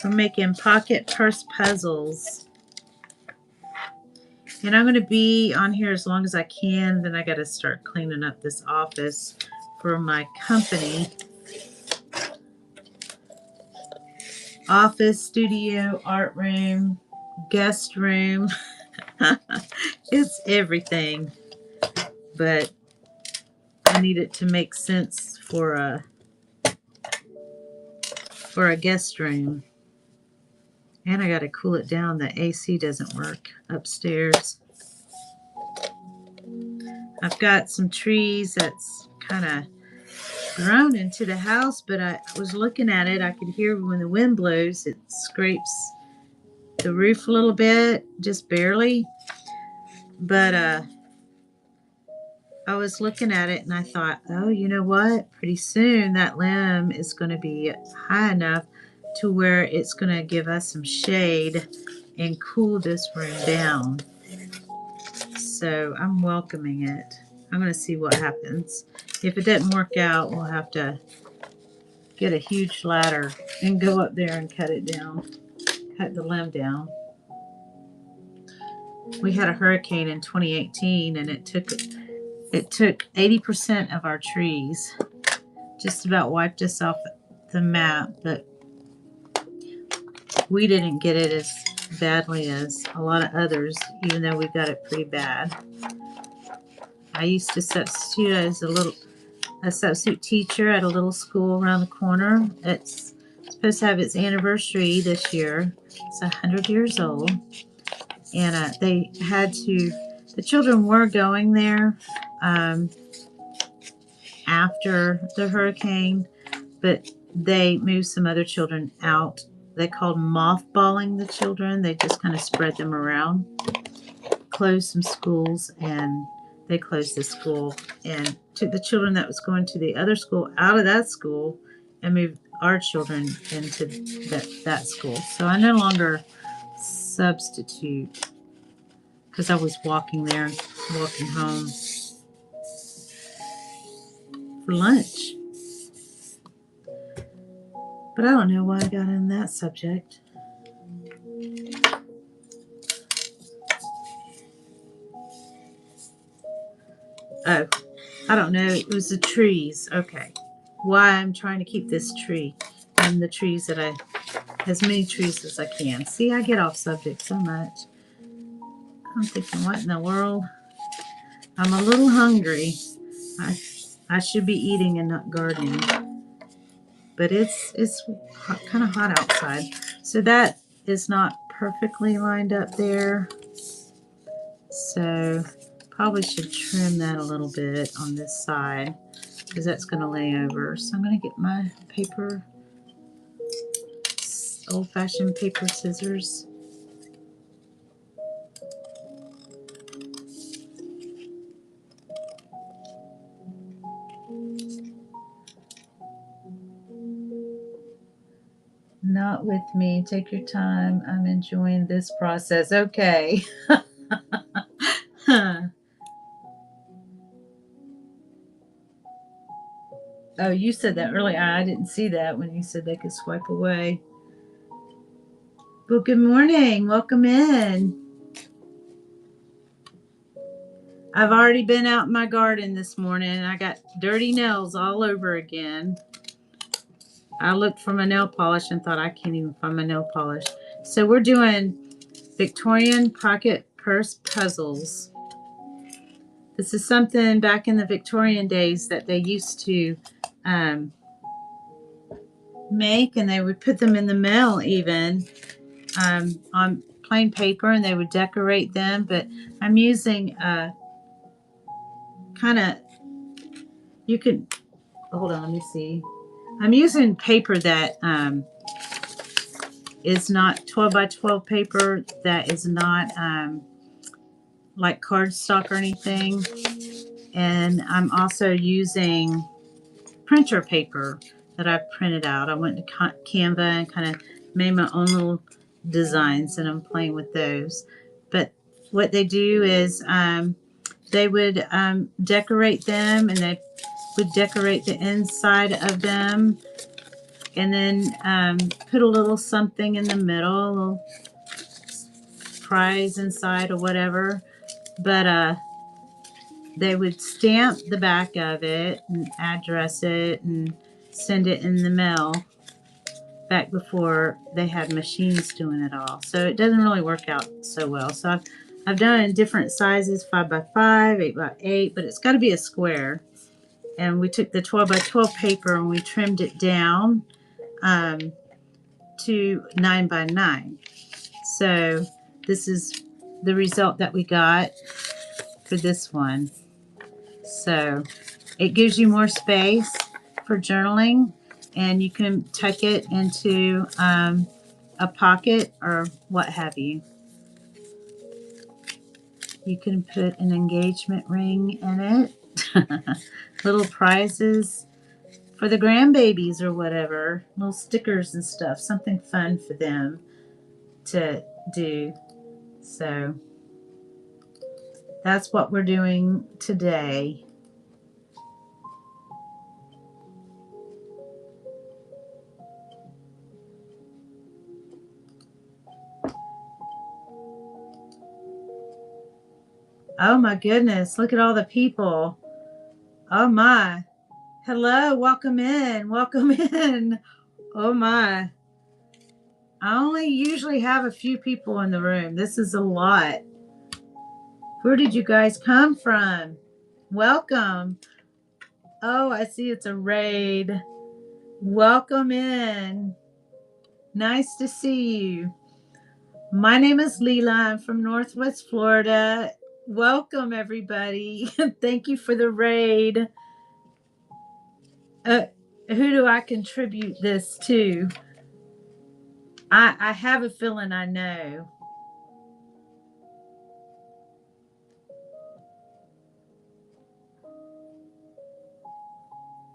Speaker 1: We're making pocket purse puzzles. And I'm going to be on here as long as I can. Then I got to start cleaning up this office for my company. Office, studio, art room, guest room. It's everything. But I need it to make sense for a guest room. And I got to cool it down. The AC doesn't work upstairs. I've got some trees that's kind of grown into the house, but I was looking at it. I could hear when the wind blows, it scrapes the roof a little bit, just barely. But I was looking at it and I thought, oh, you know what? Pretty soon that limb is going to be high enough to where it's going to give us some shade and cool this room down. So I'm welcoming it. I'm going to see what happens. If it doesn't work out, we'll have to get a huge ladder and go up there and cut it down. Cut the limb down. We had a hurricane in 2018 and it took 80% of our trees. Just about wiped us off the map, but we didn't get it as badly as a lot of others, even though we got it pretty bad. I used to substitute as a substitute teacher at a little school around the corner. It's supposed to have its anniversary this year. It's 100 years old. And they had to, the children were going there after the hurricane, but they moved some other children out. They called mothballing the children. They just kind of spread them around, closed some schools, and they closed this school and took the children that was going to the other school out of that school and moved our children into that school. So I no longer substitute because I was walking there and walking home for lunch. But I don't know why I got in that subject. Oh, I don't know. It was the trees. Okay. Why I'm trying to keep this tree and the trees that as many trees as I can. See, I get off subject so much. I'm thinking, what in the world? I'm a little hungry. I should be eating and not gardening. But it's kind of hot outside. So that is not perfectly lined up there. So probably should trim that a little bit on this side because that's going to lay over. So I'm going to get my paper, old-fashioned paper scissors. Not with me. Take your time. I'm enjoying this process. Okay. Oh, you said that earlier. I didn't see that when you said they could swipe away. Well, good morning. Welcome in. I've already been out in my garden this morning and I got dirty nails all over again. I looked for my nail polish and thought I can't even find my nail polish. So we're doing Victorian pocket purse puzzles. This is something back in the Victorian days that they used to make, and they would put them in the mail even on plain paper, and they would decorate them. But I'm using kind of, you could, hold on, let me see. I'm using paper that is not 12 by 12 paper, that is not like cardstock or anything. And I'm also using printer paper that I printed out. I went to Canva and kind of made my own little designs, and I'm playing with those. But what they do is they would decorate them, and they would decorate the inside of them, and then put a little something in the middle, a little prize inside or whatever. But they would stamp the back of it and address it and send it in the mail back before they had machines doing it all. So it doesn't really work out so well. So I've done it in different sizes, 5 by 5, 8 by 8, but it's got to be a square. And we took the 12 by 12 paper and we trimmed it down to 9 by 9. So this is the result that we got for this one. So it gives you more space for journaling, and you can tuck it into a pocket or what have you. You can put an engagement ring in it. Little prizes for the grandbabies or whatever. Little stickers and stuff. Something fun for them to do. So that's what we're doing today. Oh my goodness, look at all the people. Oh my. Hello, welcome in. Welcome in. Oh my. I only usually have a few people in the room. This is a lot. Where did you guys come from? Welcome. Oh, I see it's a raid. Welcome in. Nice to see you. My name is Leela. I'm from Northwest Florida. Welcome, everybody. Thank you for the raid. Who do I contribute this to? I have a feeling I know.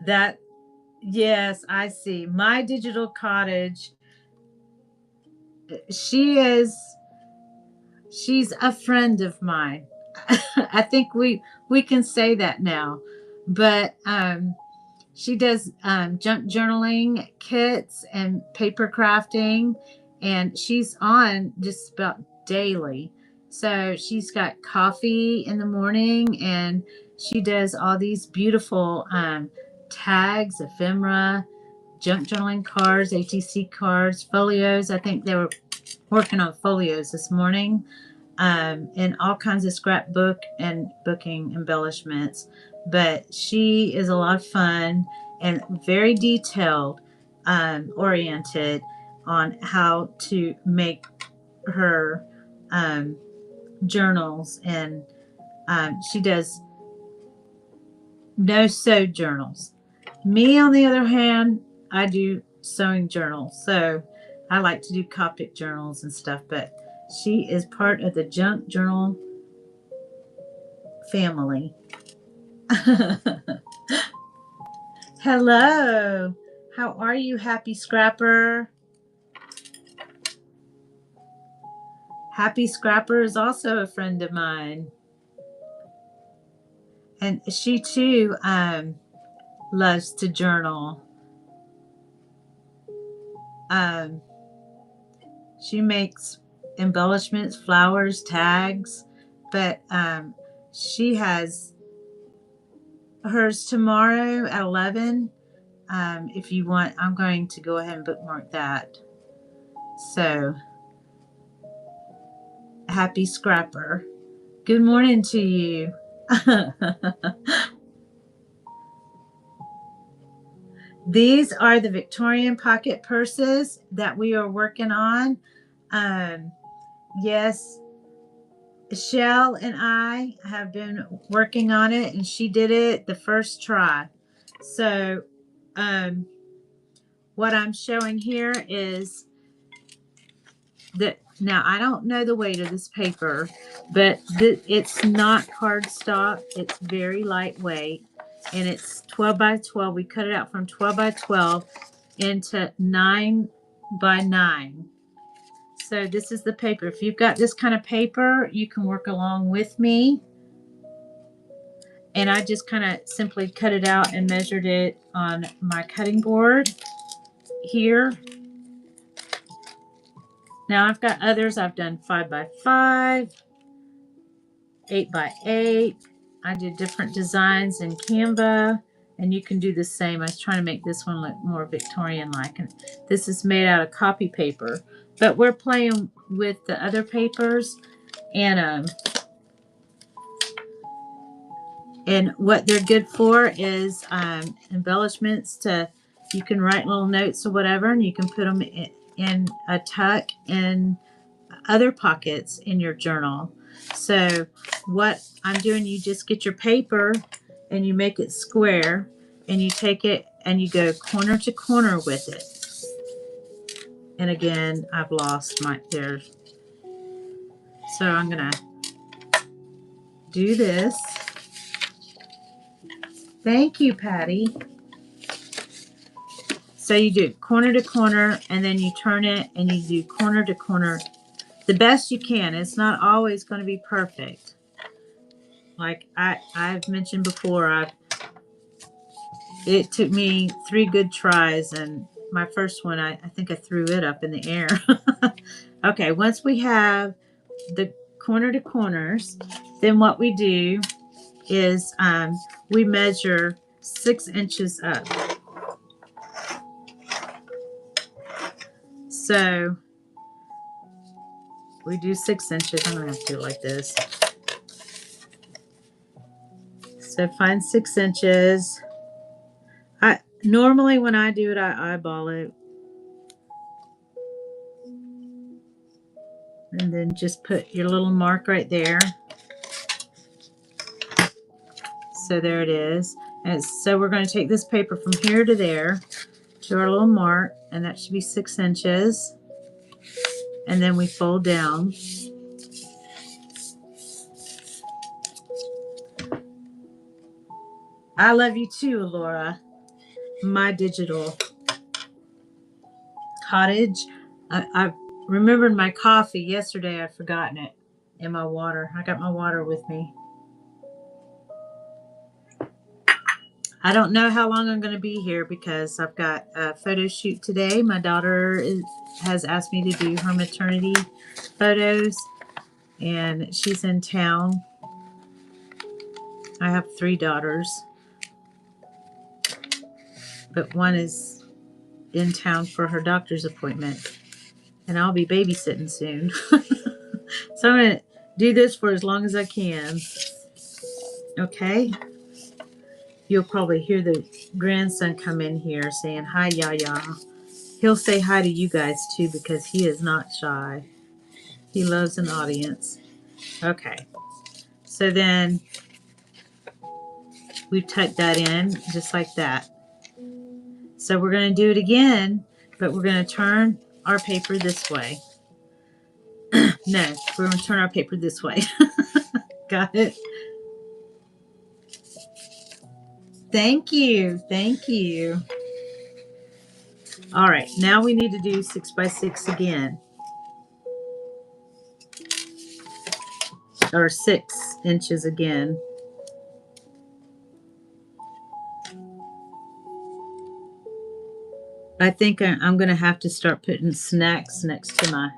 Speaker 1: That, yes, I see. My Digital Cottage. She's a friend of mine. I think we can say that now. But she does junk journaling kits and paper crafting, and she's on just about daily. So she's got coffee in the morning, and she does all these beautiful tags, ephemera, junk journaling cards, ATC cards, folios. I think they were working on folios this morning, and all kinds of scrapbook and booking embellishments. But she is a lot of fun and very detailed, oriented on how to make her journals. And she does no sew journals. Me, on the other hand, I do sewing journals. So I like to do Copic journals and stuff, but she is part of the junk journal family. Hello. How are you, Happy Scrapper? Happy Scrapper is also a friend of mine. And she too loves to journal. She makes embellishments, flowers, tags, but she has hers tomorrow at 11. If you want, I'm going to go ahead and bookmark that. So, Happy Scrapper. Good morning to you. These are the Victorian pocket purses that we are working on. Yes, Shell and I have been working on it, and she did it the first try. So, what I'm showing here is that now I don't know the weight of this paper, but it's not cardstock. It's very lightweight, and it's 12 by 12. We cut it out from 12 by 12 into 9 by 9. So this is the paper. If you've got this kind of paper, you can work along with me. And I just kind of simply cut it out and measured it on my cutting board here. Now I've got others. I've done 5 by 5, 8 by 8. I did different designs in Canva, and you can do the same. I was trying to make this one look more Victorian-like, and this is made out of copy paper. But we're playing with the other papers, and what they're good for is embellishments. You can write little notes or whatever, and you can put them in a tuck in other pockets in your journal. So what I'm doing, you just get your paper and you make it square, and you take it and you go corner to corner with it. And again, I've lost my there. So I'm gonna do this. Thank you, Patty. So you do corner to corner, and then you turn it and you do corner to corner the best you can. It's not always going to be perfect. Like I've mentioned before, it took me 3 good tries, and my first one, I think I threw it up in the air. Okay, once we have the corner to corners, then what we do is we measure 6 inches up. So we do 6 inches. I'm going to have to do it like this. So find 6 inches. Normally when I do it, I eyeball it. And then just put your little mark right there. So there it is. And so we're going to take this paper from here to there to our little mark, and that should be 6 inches. And then we fold down. I love you too, Laura. My digital cottage. I remembered my coffee yesterday. I'd forgotten it in my water. I got my water with me. I don't know how long I'm going to be here because I've got a photo shoot today. My daughter has asked me to do her maternity photos, and she's in town. I have 3 daughters, but one is in town for her doctor's appointment, and I'll be babysitting soon. So I'm going to do this for as long as I can. Okay? You'll probably hear the grandson come in here saying, "Hi, Yaya." He'll say hi to you guys too because he is not shy. He loves an audience. Okay. So then we tuck that in just like that. So we're going to do it again, but we're going to turn our paper this way. No, we're going to turn our paper this way. Got it? Thank you. Thank you. All right. Now we need to do 6 by 6 again. Or 6 inches again. I think I'm going to have to start putting snacks next to my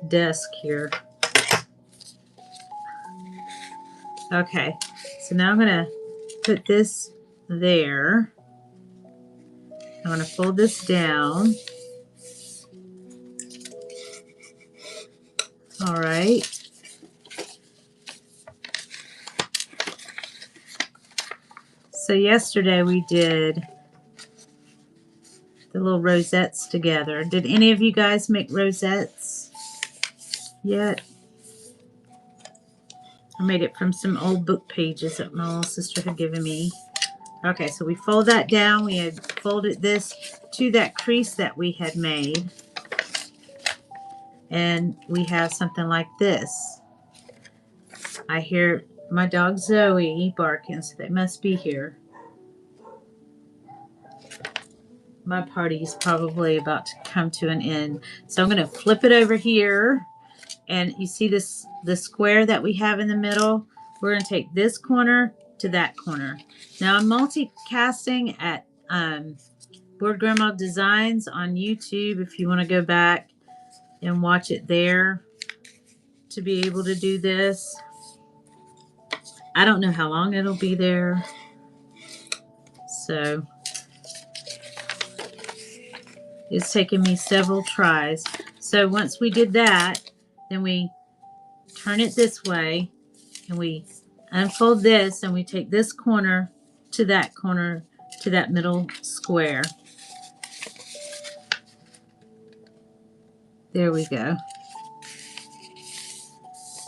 Speaker 1: desk here. Okay, so now I'm going to put this there. I'm going to fold this down. All right. So yesterday we did the little rosettes together. Did any of you guys make rosettes yet? I made it from some old book pages that my little sister had given me. Okay, so we fold that down. We had folded this to that crease that we had made. And we have something like this. I hear my dog Zoe barking, so they must be here. My party is probably about to come to an end. So I'm going to flip it over here. And you see this, the square that we have in the middle? We're going to take this corner to that corner. Now I'm multicasting at Board Grandma Designs on YouTube if you want to go back and watch it there to be able to do this. I don't know how long it'll be there. So it's taken me several tries. So once we did that, then we turn it this way and we unfold this and we take this corner to that middle square. There we go.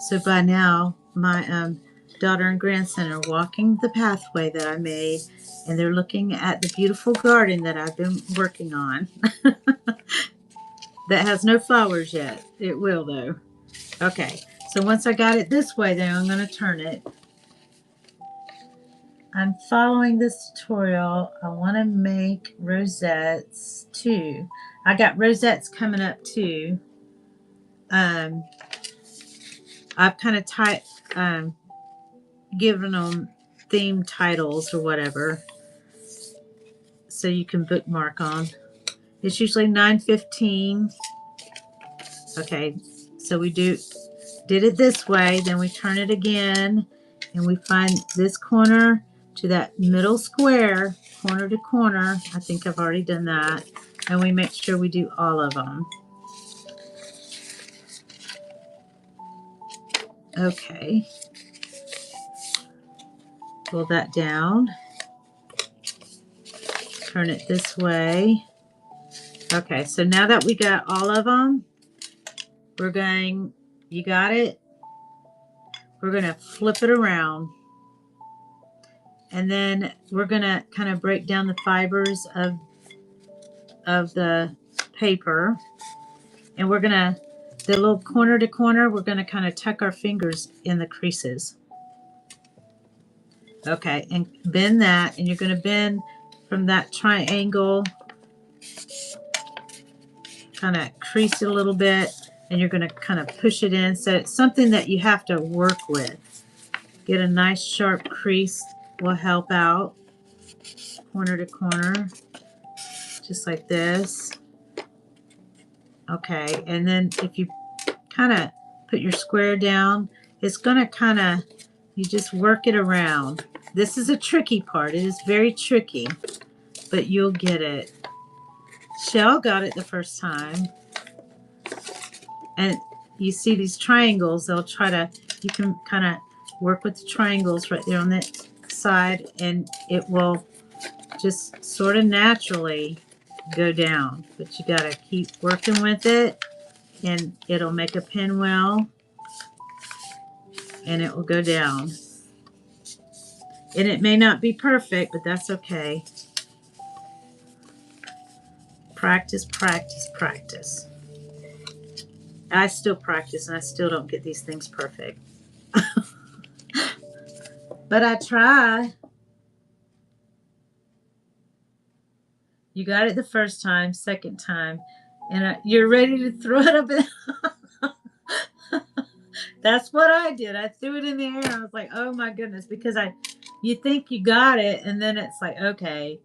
Speaker 1: So by now, my daughter and grandson are walking the pathway that I made, and they're looking at the beautiful garden that I've been working on. That has no flowers yet. It will, though. Okay, so once I got it this way, then I'm going to turn it. I'm following this tutorial. I want to make rosettes too. I got rosettes coming up too. I've kind of given them theme titles or whatever, so you can bookmark on. It's usually 9:15. Okay, so we did it this way, then we turn it again, and we find this corner to that middle square, corner to corner. I think I've already done that. And we make sure we do all of them. Okay. Pull that down. Turn it this way. Okay, so now that we got all of them, we're going, you got it? We're going to flip it around. And then we're going to kind of break down the fibers of the paper. And we're going to, the little corner to corner, we're going to kind of tuck our fingers in the creases. Okay, and bend that. And you're going to bend from that triangle, kind of crease it a little bit. And you're going to kind of push it in. So it's something that you have to work with. Get a nice sharp crease will help out. Corner to corner, just like this. Okay, and then if you kind of put your square down, it's going to kind of, you just work it around. This is a tricky part. It is very tricky, but you'll get it. Shell got it the first time. And you see these triangles, they'll try to, you can kind of work with the triangles right there on the side, and it will just sort of naturally go down. But you got to keep working with it, and it'll make a pinwheel, and it will go down. And it may not be perfect, but that's okay. Practice, practice, practice. I still practice, and I still don't get these things perfect. But I try. You got it the first time, second time, and you're ready to throw it up in. That's what I did. I threw it in the air. I was like, oh my goodness, because you think you got it, and then it's like, okay,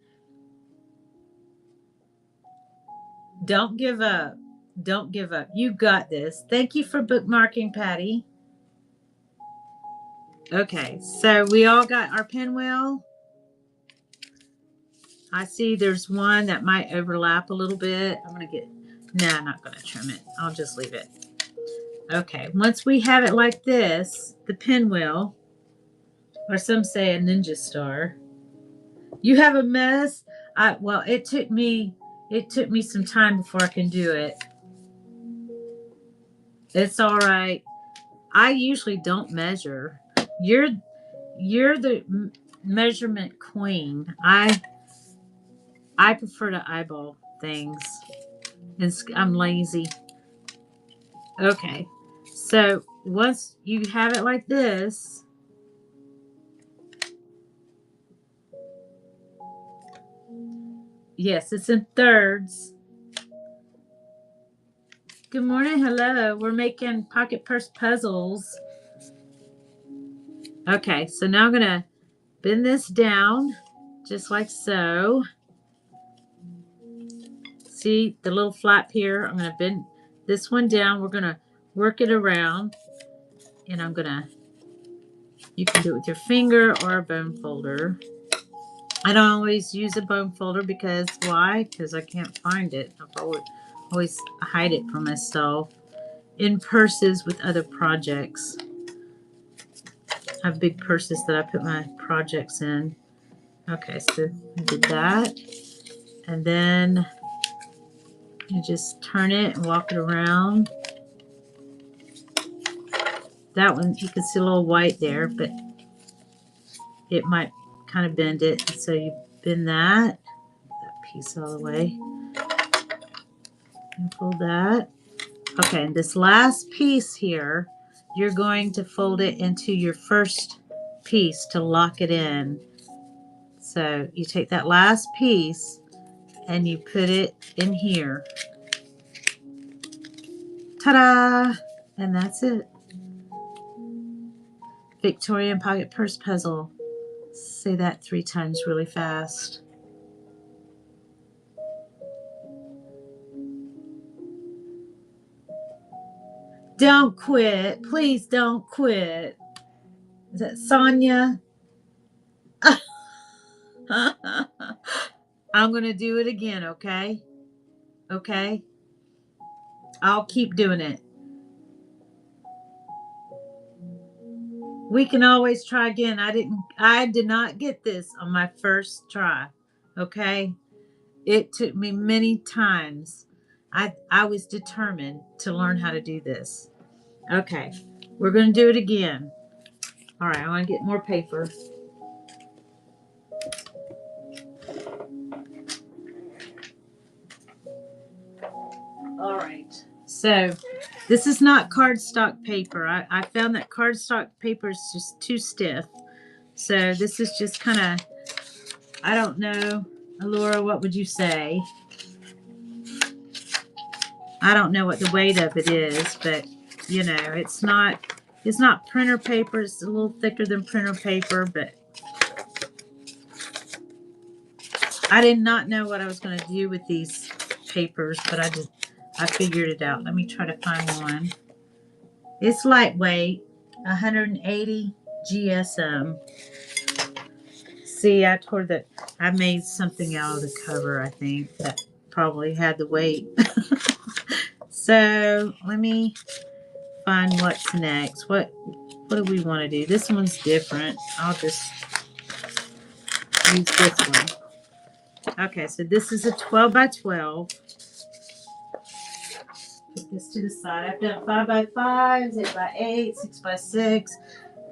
Speaker 1: don't give up. Don't give up. You got this. Thank you for bookmarking, Patty. Okay, so we all got our pinwheel. I see there's one that might overlap a little bit. I'm going to get, no, I'm not going to trim it. I'll just leave it. Okay, once we have it like this, the pinwheel, or some say a ninja star. You have a mess? Well, it took me some time before I can do it. It's all right. I usually don't measure. You're the measurement queen. I prefer to eyeball things. And I'm lazy. Okay. So once you have it like this, yes, it's in thirds. Good morning. Hello. We're making pocket purse puzzles. Okay, so now I'm going to bend this down just like so. See the little flap here? I'm going to bend this one down. We're going to work it around. And I'm going to, you can do it with your finger or a bone folder. I don't always use a bone folder because, why? Because I can't find it. I always hide it from myself in purses with other projects. I have big purses that I put my projects in. Okay, so I did that. And then you just turn it and walk it around. That one, you can see a little white there, but it might kind of bend it. So you bend that piece all the way and pull that. Okay, and this last piece here, you're going to fold it into your first piece to lock it in. So you take that last piece and you put it in here. Ta-da! And that's it. Victorian pocket purse puzzle. Say that 3 times really fast. Don't quit. Please don't quit. Is that Sonia? I'm going to do it again, okay? Okay? I'll keep doing it. We can always try again. I did not get this on my first try. Okay? It took me many times. I was determined to learn how to do this. Okay. We're going to do it again. All right, I want to get more paper. All right. So this is not cardstock paper. I found that cardstock paper is just too stiff. So this is just kind of, I don't know. Laura, what would you say? I don't know what the weight of it is, but you know, it's not printer paper. It's a little thicker than printer paper, but I did not know what I was going to do with these papers, but I figured it out. Let me try to find one. It's lightweight, 180 GSM. See, I made something out of the cover, I think, that probably had the weight. So let me find what's next. What do we want to do? This one's different. I'll just use this one. Okay, so this is a 12 by 12. Put this to the side. I've done 5 by 5, 8 by 8, 6 by 6,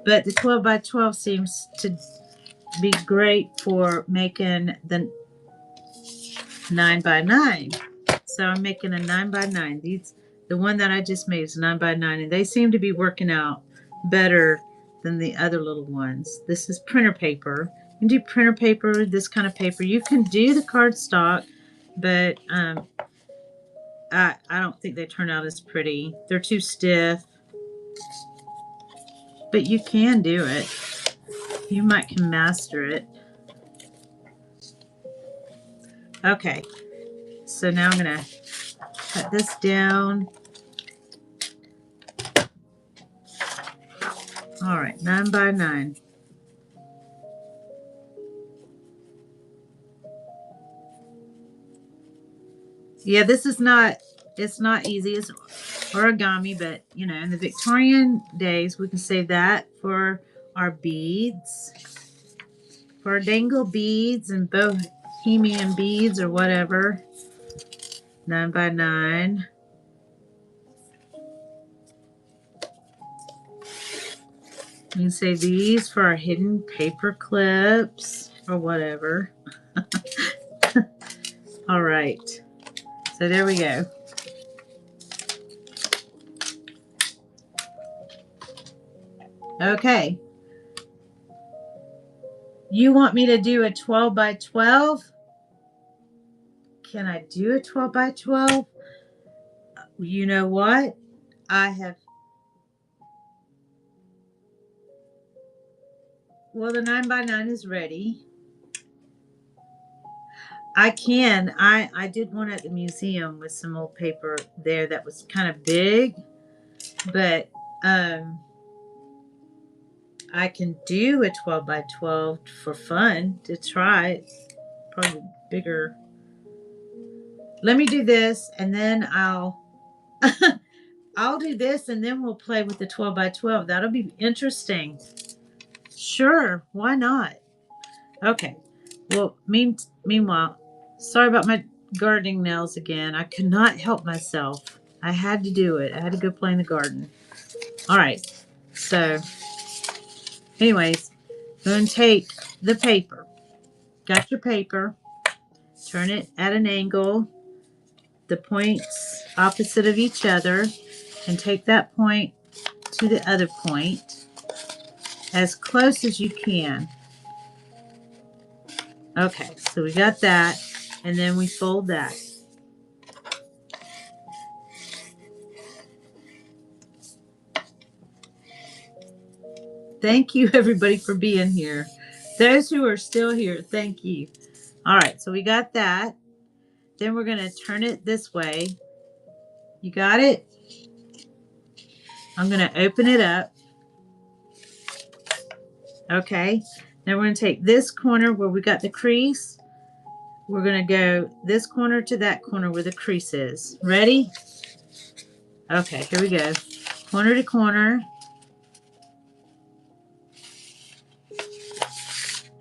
Speaker 1: but the 12 by 12 seems to be great for making the 9 by 9. So I'm making a 9 by 9. The one that I just made is 9 by 9, and they seem to be working out better than the other little ones. This is printer paper. You can do printer paper, this kind of paper. You can do the cardstock, but I don't think they turn out as pretty. They're too stiff. But you can do it. You might can master it. Okay. So now I'm going to cut this down. All right, 9 by 9. Yeah, this is not, it's not easy. It's origami, but you know, in the Victorian days, we can save that for our beads, for our dangle beads and bohemian beads or whatever. 9 by 9. You can save these for our hidden paper clips or whatever. All right. So there we go. Okay. You want me to do a 12 by 12? Can I do a 12 by 12? You know what? Well, the 9 by 9 is ready. I can. I did one at the museum with some old paper there that was kind of big, but I can do a 12 by 12 for fun to try. It's probably bigger. Let me do this and then I'll do this and then we'll play with the 12 by 12. That'll be interesting. Sure, why not? Okay. Well, meanwhile, sorry about my gardening nails again. I could not help myself. I had to do it. I had to go play in the garden. All right. So anyways, go and take the paper. Got your paper. Turn it at an angle, the points opposite of each other, and take that point to the other point as close as you can. Okay, so we got that, and then we fold that. Thank you, everybody, for being here. Those who are still here, thank you. All right, so we got that. Then we're going to turn it this way. You got it? I'm going to open it up. Okay, now we're going to take this corner where we got the crease. We're going to go this corner to that corner where the crease is. Ready? Okay, here we go. Corner to corner.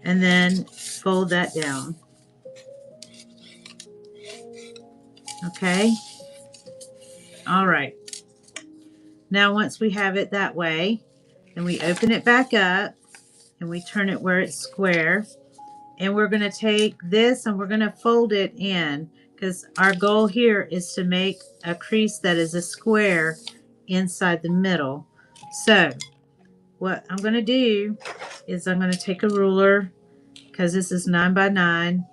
Speaker 1: And then fold that down. Okay. All right. Now once we have it that way, then we open it back up and we turn it where it's square. And we're going to take this and we're going to fold it in, because our goal here is to make a crease that is a square inside the middle. So what I'm going to do is I'm going to take a ruler, because this is 9 by 9,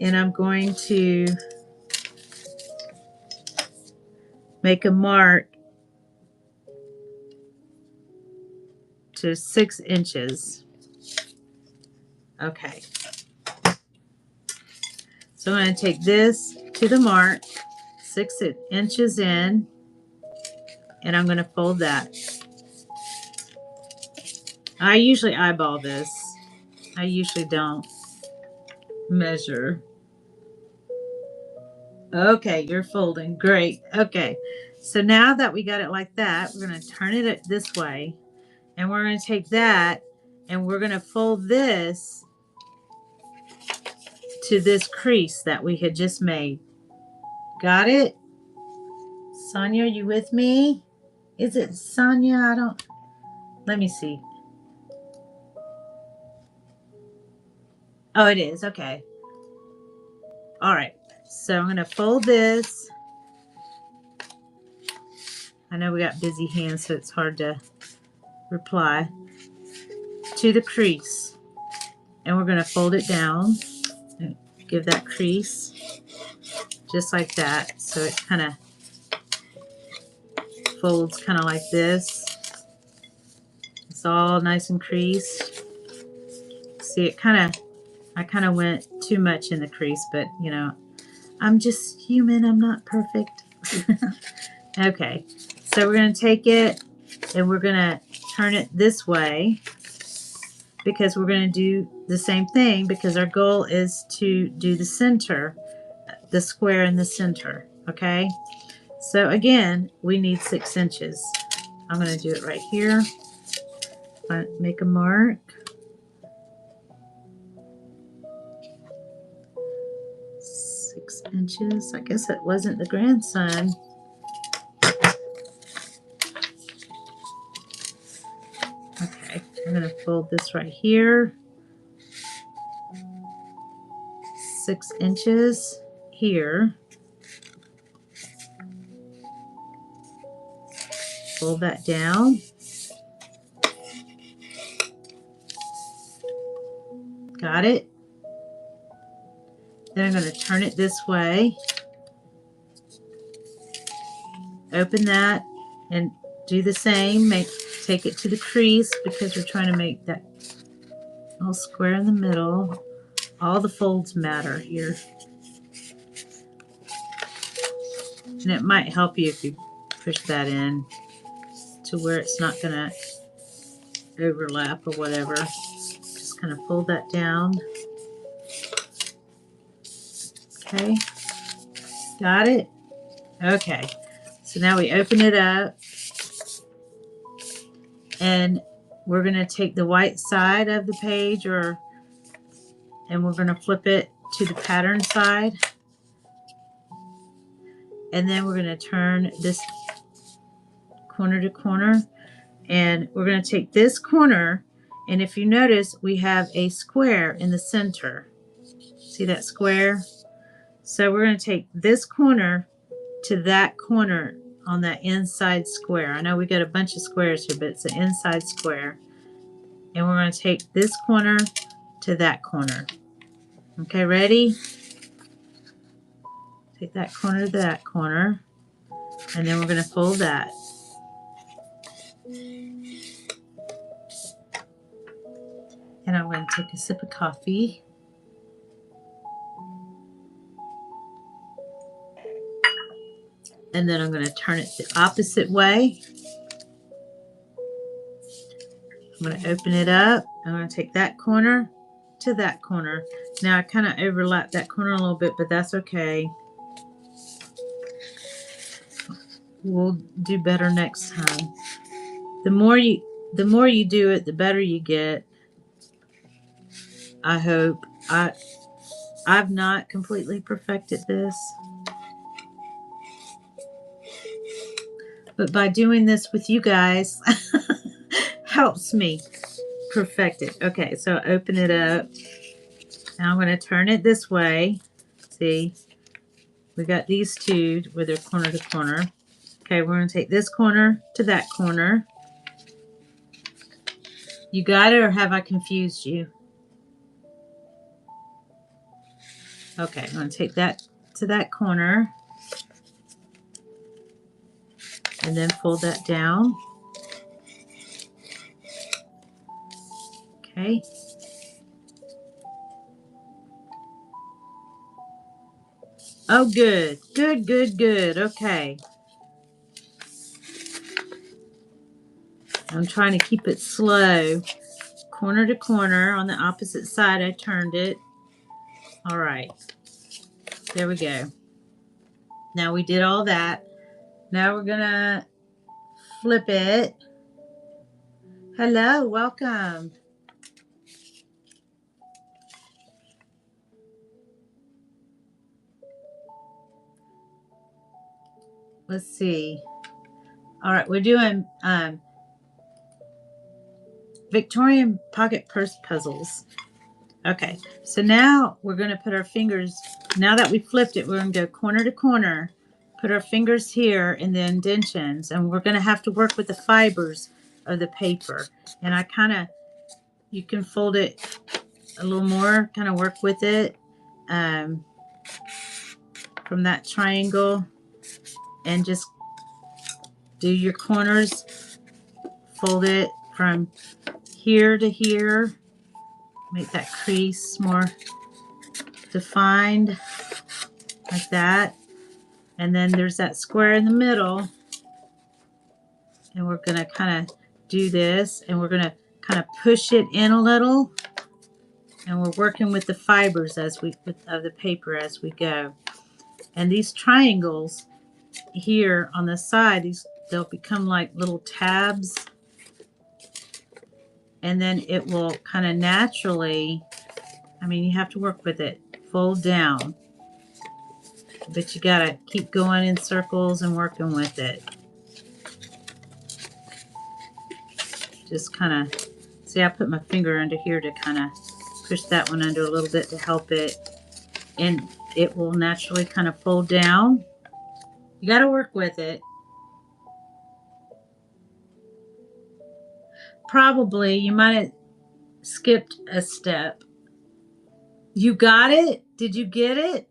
Speaker 1: and I'm going to make a mark to 6 inches. Okay. So I'm going to take this to the mark, 6 inches in, and I'm going to fold that. I usually eyeball this. I usually don't measure. Okay, you're folding. Great. Okay. So now that we got it like that, we're going to turn it this way, and we're going to take that and we're going to fold this to this crease that we had just made. Got it? Sonia, are you with me? Is it Sonia? I don't... Let me see. Oh, it is. Okay. All right. So I'm going to fold this. I know we got busy hands, so it's hard to reply. To the crease. And we're going to fold it down. And give that crease. Just like that. So it kind of folds kind of like this. It's all nice and creased. See, it kind of... I kind of went too much in the crease, but you know, I'm just human. I'm not perfect. Okay, so we're going to take it and we're going to turn it this way, because we're going to do the same thing, because our goal is to do the center, the square in the center. Okay, so again, we need 6 inches. I'm going to do it right here. Make a mark. 6 inches. I guess it wasn't the grandson. Okay, I'm going to fold this right here. 6 inches here. Fold that down. Got it? Then I'm going to turn it this way. Open that and do the same. Take it to the crease, because we're trying to make that little square in the middle. All the folds matter here. And it might help you if you push that in to where it's not going to overlap or whatever. Just kind of fold that down. Okay. Got it? Okay. So now we open it up. And we're going to take the white side of the page, and we're going to flip it to the pattern side. And then we're going to turn this corner to corner. And we're going to take this corner, and if you notice, we have a square in the center. See that square? So we're going to take this corner to that corner on that inside square. I know we got a bunch of squares here, but it's an inside square. And we're going to take this corner to that corner. Okay, ready? Take that corner to that corner. And then we're going to fold that. And I'm going to take a sip of coffee. And then I'm going to turn it the opposite way. I'm going to open it up. I'm going to take that corner to that corner. Now I kind of overlap that corner a little bit, but that's okay. We'll do better next time. The more you do it, the better you get. I hope. I've not completely perfected this, but by doing this with you guys helps me perfect it. Okay, so open it up. Now I'm going to turn it this way. See, we got these two where they're corner to corner. Okay, we're going to take this corner to that corner. You got it, or have I confused you? Okay, I'm going to take that to that corner. And then fold that down. Okay. Oh, good. Good, good, good. Okay. I'm trying to keep it slow. Corner to corner on the opposite side, I turned it. All right. There we go. Now we did all that. Now we're going to flip it. Hello, welcome. Let's see. All right, we're doing Victorian pocket purse puzzles. Okay, so now we're going to put our fingers, now that we flipped it, we're going to go corner to corner, put our fingers here in the indentions, and we're going to have to work with the fibers of the paper. And I kind of, you can fold it a little more, kind of work with it from that triangle, and just do your corners, fold it from here to here, make that crease more defined like that. And then there's that square in the middle, and we're going to kind of do this, and we're going to kind of push it in a little, and we're working with the fibers as we of the paper as we go. And these triangles here on the side, they'll become like little tabs, and then it will kind of naturally, I mean, you have to work with it, fold down, but you got to keep going in circles and working with it. Just kind of, see, I put my finger under here to kind of push that one under a little bit to help it, and it will naturally kind of fold down. You got to work with it. Probably you might have skipped a step. You got it? Did you get it?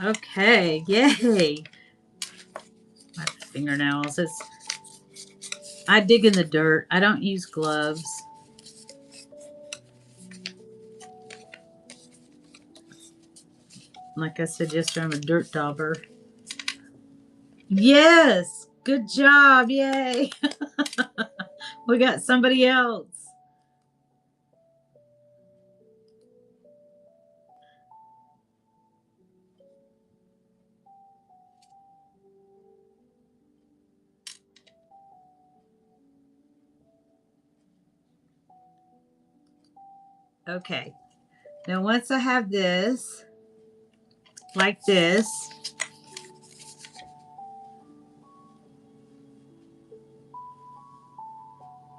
Speaker 1: Okay, yay. My fingernails. I dig in the dirt. I don't use gloves. Like I said yesterday, I'm a dirt dauber. Yes, good job. Yay. We got somebody else. Okay, now once I have this, like this,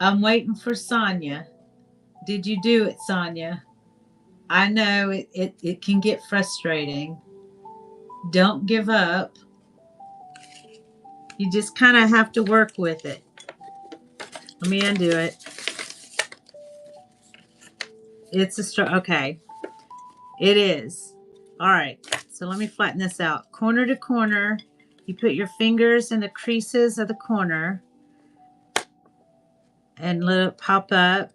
Speaker 1: I'm waiting for Sonia. Did you do it, Sonia? I know it can get frustrating. Don't give up. You just kind of have to work with it. Let me undo it. It's a okay. It is. All right. So let me flatten this out. Corner to corner. You put your fingers in the creases of the corner and let it pop up.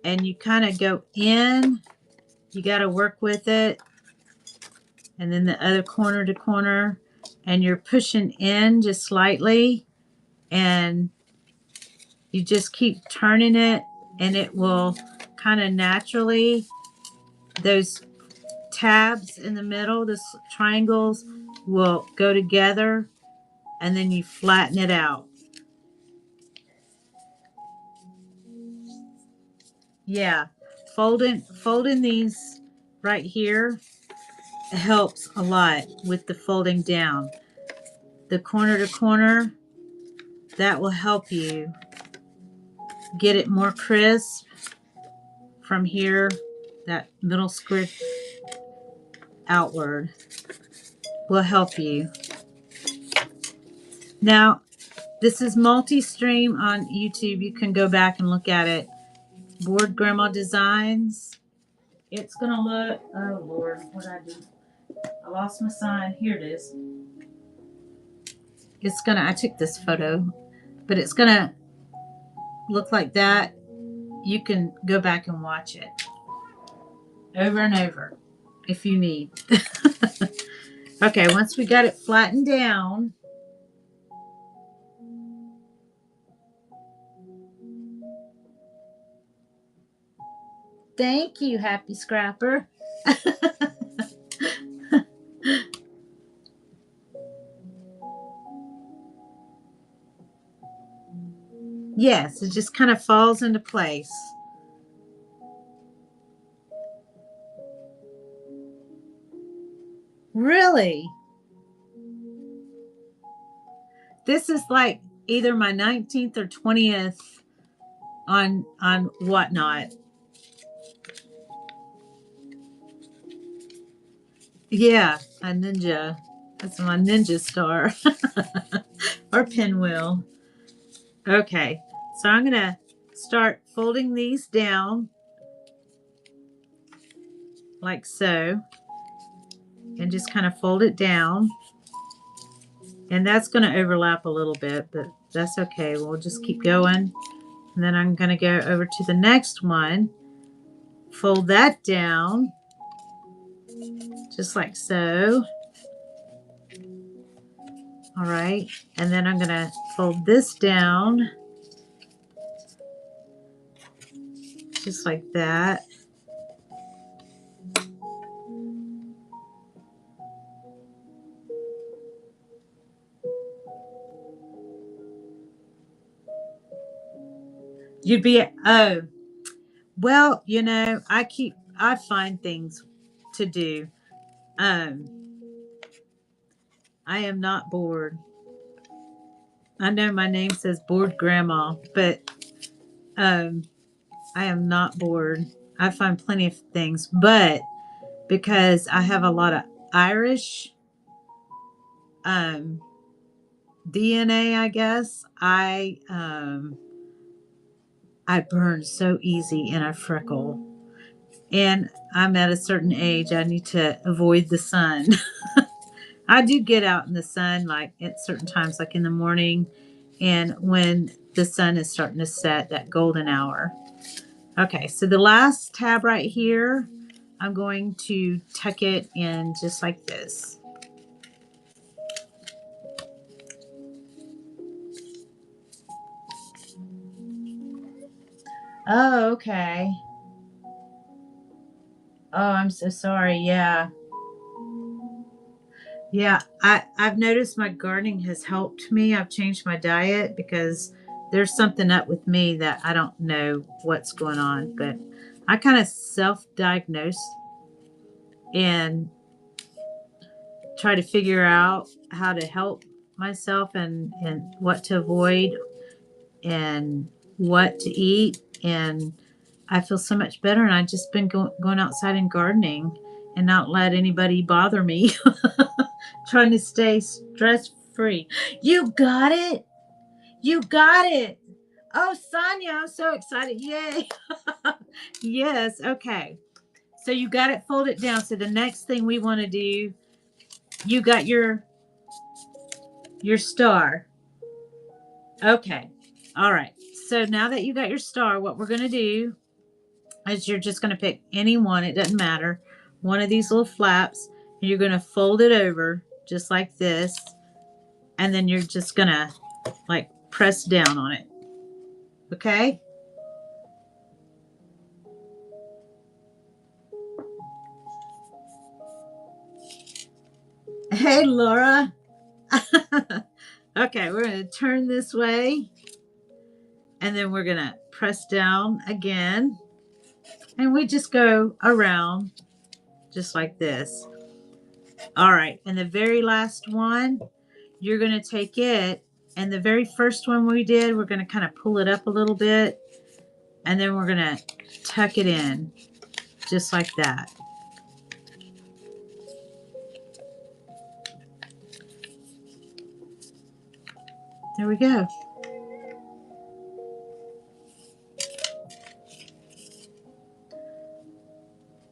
Speaker 1: And you kind of go in. You got to work with it. And then the other corner to corner. And you're pushing in just slightly. And you just keep turning it. And it will kind of naturally, those tabs in the middle, the triangles will go together, and then you flatten it out. Yeah, folding these right here helps a lot with the folding down. The corner to corner, that will help you get it more crisp from here. That middle square outward will help you. Now, this is multi-stream on YouTube. You can go back and look at it. Board Grandma Designs. It's gonna look, oh Lord, what did I do? I lost my sign. Here it is. It's gonna, I took this photo, but it's gonna look like that. You can go back and watch it over and over if you need. Okay, once we got it flattened down, thank you, Happy Scrapper. Yes, it just kind of falls into place. Really? This is like either my 19th or 20th on Whatnot. Yeah, a ninja. That's my ninja star. Or pinwheel. Okay, so I'm gonna start folding these down like so, and just kind of fold it down. And that's going to overlap a little bit, but that's okay. We'll just keep going. And then I'm going to go over to the next one, fold that down, just like so. All right, and then I'm going to fold this down, just like that. You'd be, oh, well, you know, I find things to do. I am not bored. I know my name says Bored Grandma, but I am not bored. I find plenty of things, but because I have a lot of Irish DNA, I guess, I burn so easy and I freckle. And I'm at a certain age, I need to avoid the sun. I do get out in the sun like at certain times, like in the morning and when the sun is starting to set, that golden hour. Okay, so the last tab right here, I'm going to tuck it in just like this. Oh, okay. Oh, I'm so sorry. Yeah. Yeah, I've noticed my gardening has helped me. I've changed my diet because there's something up with me that I don't know what's going on, but I kind of self-diagnose and try to figure out how to help myself and what to avoid. And what to eat, and I feel so much better. And I've just been going outside and gardening and not let anybody bother me. Trying to stay stress free. You got it. You got it. Oh, Sonia, I'm so excited. Yay. Yes. Okay. So you got it folded down. So the next thing we want to do, you got your star. Okay. All right. So now that you got your star, what we're going to do is you're just going to pick any one. It doesn't matter. One of these little flaps. And you're going to fold it over just like this. And then you're just going to like press down on it. Okay. Hey, Laura. Okay, we're going to turn this way. And then we're going to press down again. And we just go around just like this. All right. And the very last one, you're going to take it. And the very first one we did, we're going to kind of pull it up a little bit. And then we're going to tuck it in just like that. There we go.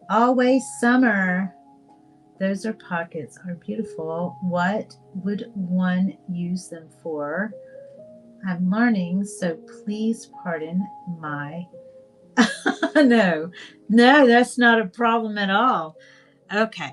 Speaker 1: Always summer. Those are pockets, are beautiful. What would one use them for? I'm learning, so please pardon my... No, that's not a problem at all. Okay.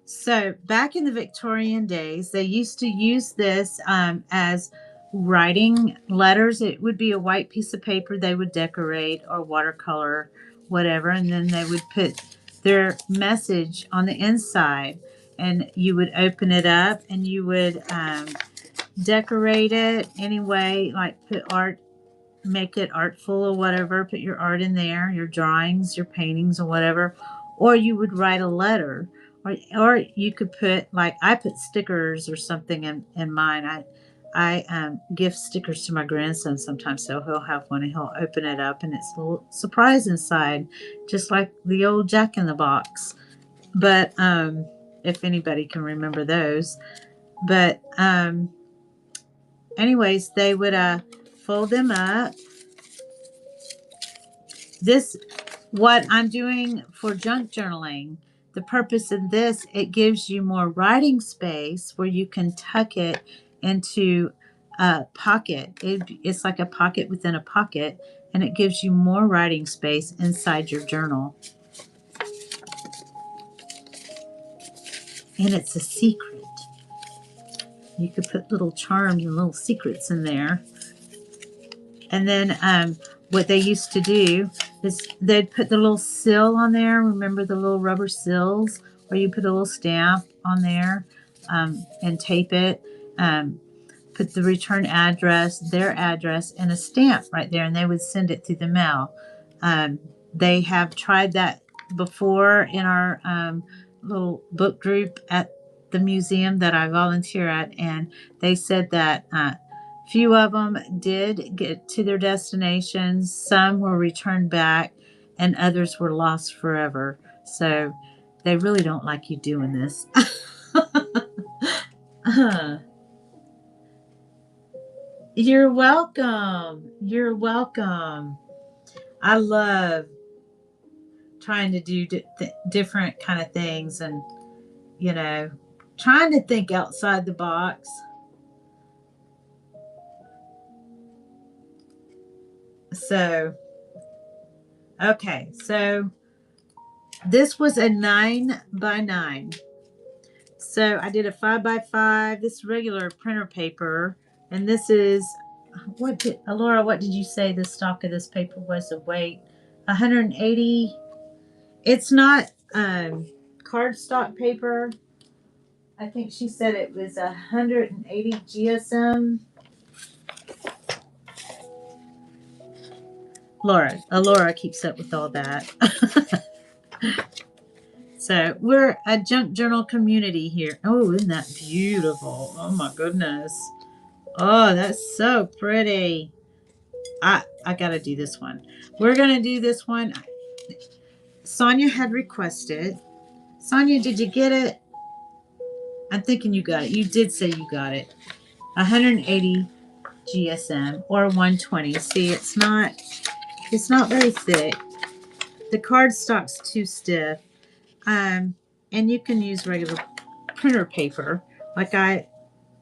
Speaker 1: So back in the Victorian days, they used to use this as writing letters. It would be a white piece of paper they would decorate or watercolor, whatever, and then they would put their message on the inside. And you would open it up and you would decorate it anyway, like put art, make it artful or whatever, put your art in there, your drawings, your paintings or whatever, or you would write a letter, or you could put, like I put stickers or something in mine. I give stickers to my grandson sometimes, so he'll have one and he'll open it up and it's a little surprise inside, just like the old Jack in the Box. But if anybody can remember those. But anyways, they would fold them up. This, what I'm doing for junk journaling, the purpose of this, it gives you more writing space where you can tuck it into a pocket. It's like a pocket within a pocket, and it gives you more writing space inside your journal. And it's a secret. You could put little charms and little secrets in there. And then what they used to do is they'd put the little seal on there. Remember the little rubber seals? Or you put a little stamp on there and tape it. Put the return address, their address, and a stamp right there. And they would send it through the mail. They have tried that before in our little book group at the museum that I volunteer at. And they said that few of them did get to their destinations. Some were returned back, and others were lost forever. So they really don't like you doing this. You're welcome. You're welcome. I love trying to do different kind of things and, trying to think outside the box. So, okay, so this was a 9x9. So I did a 5x5, this regular printer paper, and this is, Laura, what did you say the stock of this paper was, a weight? 180. It's not cardstock paper. I think she said it was 180 GSM. Laura keeps up with all that. So we're a junk journal community here. Oh, isn't that beautiful? Oh my goodness. Oh, that's so pretty. I gotta do this one. We're gonna do this one. Sonia had requested. Sonia, did you get it? I'm thinking you got it. You did say you got it. 180 GSM or 120. See, it's not very thick. The cardstock's too stiff. And you can use regular printer paper. Like I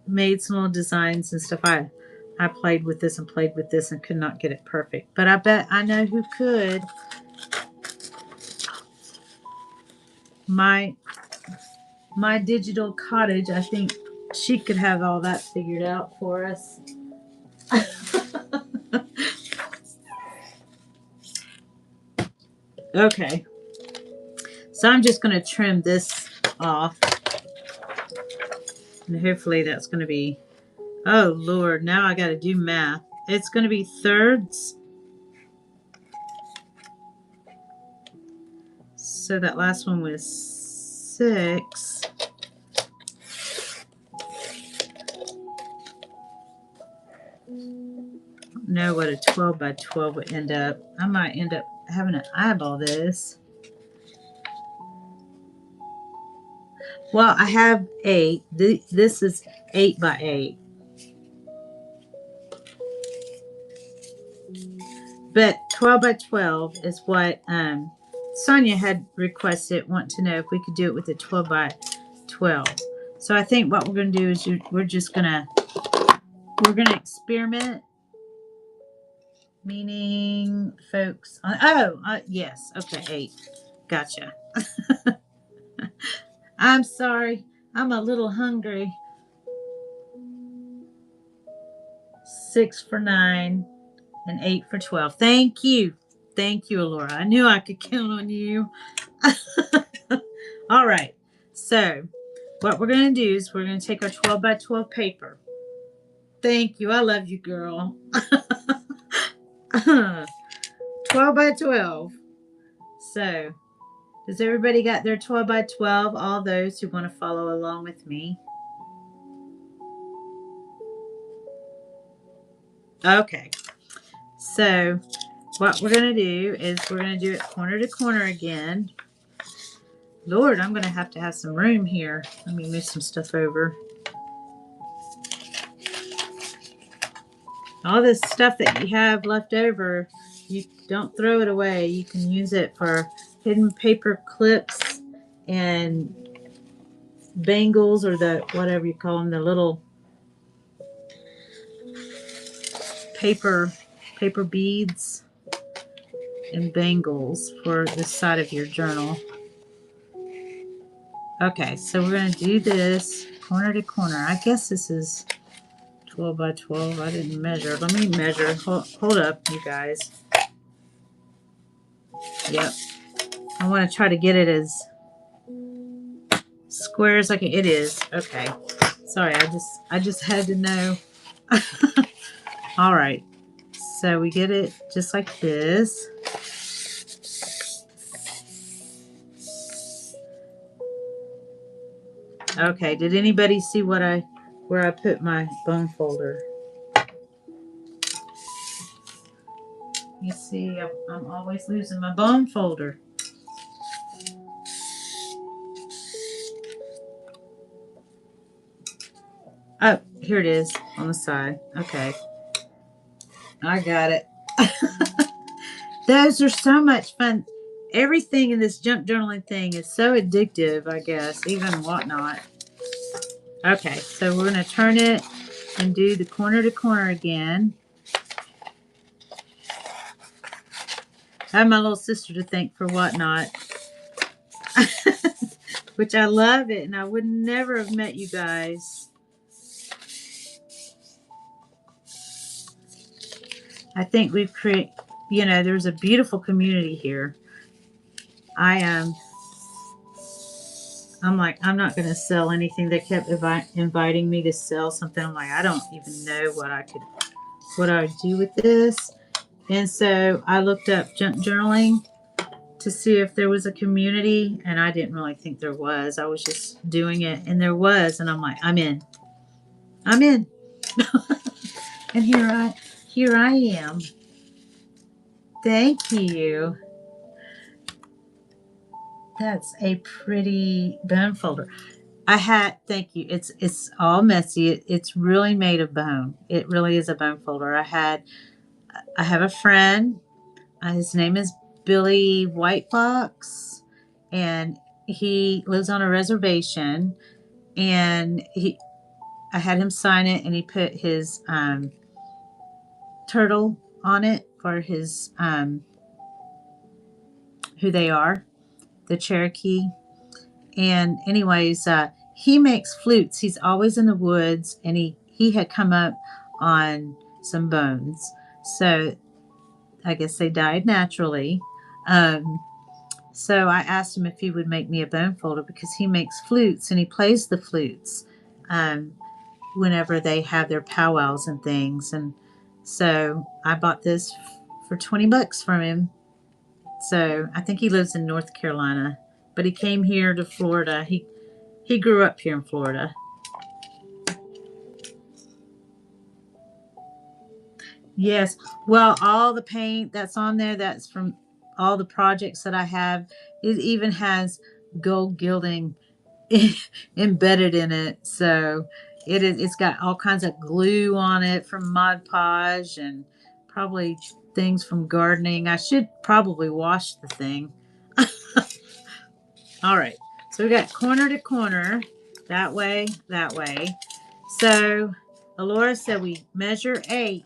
Speaker 1: made some little designs and stuff. I played with this and could not get it perfect. But I bet I know who could. My digital cottage, I think she could have all that figured out for us. Okay. So I'm just going to trim this off. And hopefully that's going to be... Oh, Lord. Now I got to do math. It's going to be thirds. So that last one was 6. Know what a 12 by 12 would end up. I might end up having to eyeball this. Well, I have 8. This is 8 by 8. But 12 by 12 is what Sonia had requested, want to know if we could do it with a 12 by 12. So I think what we're going to do is we're going to experiment. Meaning, folks, yes, okay, 8. Gotcha. I'm sorry. I'm a little hungry. 6 for 9 and 8 for 12. Thank you. Thank you, Alora. I knew I could count on you. All right. So what we're going to do is we're going to take our 12 by 12 paper. Thank you. I love you, girl. 12 by 12. So does everybody got their 12 by 12? All those who want to follow along with me. Okay. So what we're going to do is we're going to do it corner to corner again. Lord, I'm going to have some room here. Let me move some stuff over. All this stuff that you have left over, you don't throw it away. You can use it for hidden paper clips and bangles, or the whatever you call them, the little paper beads and bangles for the side of your journal. Okay, so we're going to do this corner to corner. I guess this is 12 by 12. I didn't measure. Let me measure. Hold up, you guys. Yep. I want to try to get it as square as it is. Okay. Sorry, I just had to know. All right. So we get it just like this. Okay. Did anybody see where I put my bone folder? You see, I'm always losing my bone folder. Oh, here it is on the side. Okay. I got it. Those are so much fun. Everything in this junk journaling thing is so addictive, I guess, even whatnot. Okay, so we're going to turn it and do the corner to corner again. I have my little sister to thank for whatnot. Which I love it, and I would never have met you guys. I think we've created, there's a beautiful community here. I'm like, I'm not going to sell anything. They kept inviting me to sell something. I'm like, I don't even know what I would do with this. And so I looked up junk journaling to see if there was a community, and I didn't really think there was. I was just doing it, and there was, and I'm like, I'm in. And here here I am. Thank you. That's a pretty bone folder. Thank you. It's all messy. It's really made of bone. It really is a bone folder. I have a friend. His name is Billy Whitebox, and he lives on a reservation. And I had him sign it, and he put his turtle on it for his who they are, the Cherokee. And anyways, he makes flutes. He's always in the woods, and he had come up on some bones. So I guess they died naturally. Um, so I asked him if he would make me a bone folder because he makes flutes and he plays the flutes um, whenever they have their powwows and things. And so I bought this for $20 from him. So I think he lives in North Carolina, but he came here to Florida. He grew up here in Florida. Yes. Well, all the paint that's on there, that's from all the projects that I have. It even has gold gilding embedded in it. So it's got all kinds of glue on it from Mod Podge and probably things from gardening. I should probably wash the thing. All right. So we got corner to corner, that way, that way. So Alora said we measure 8.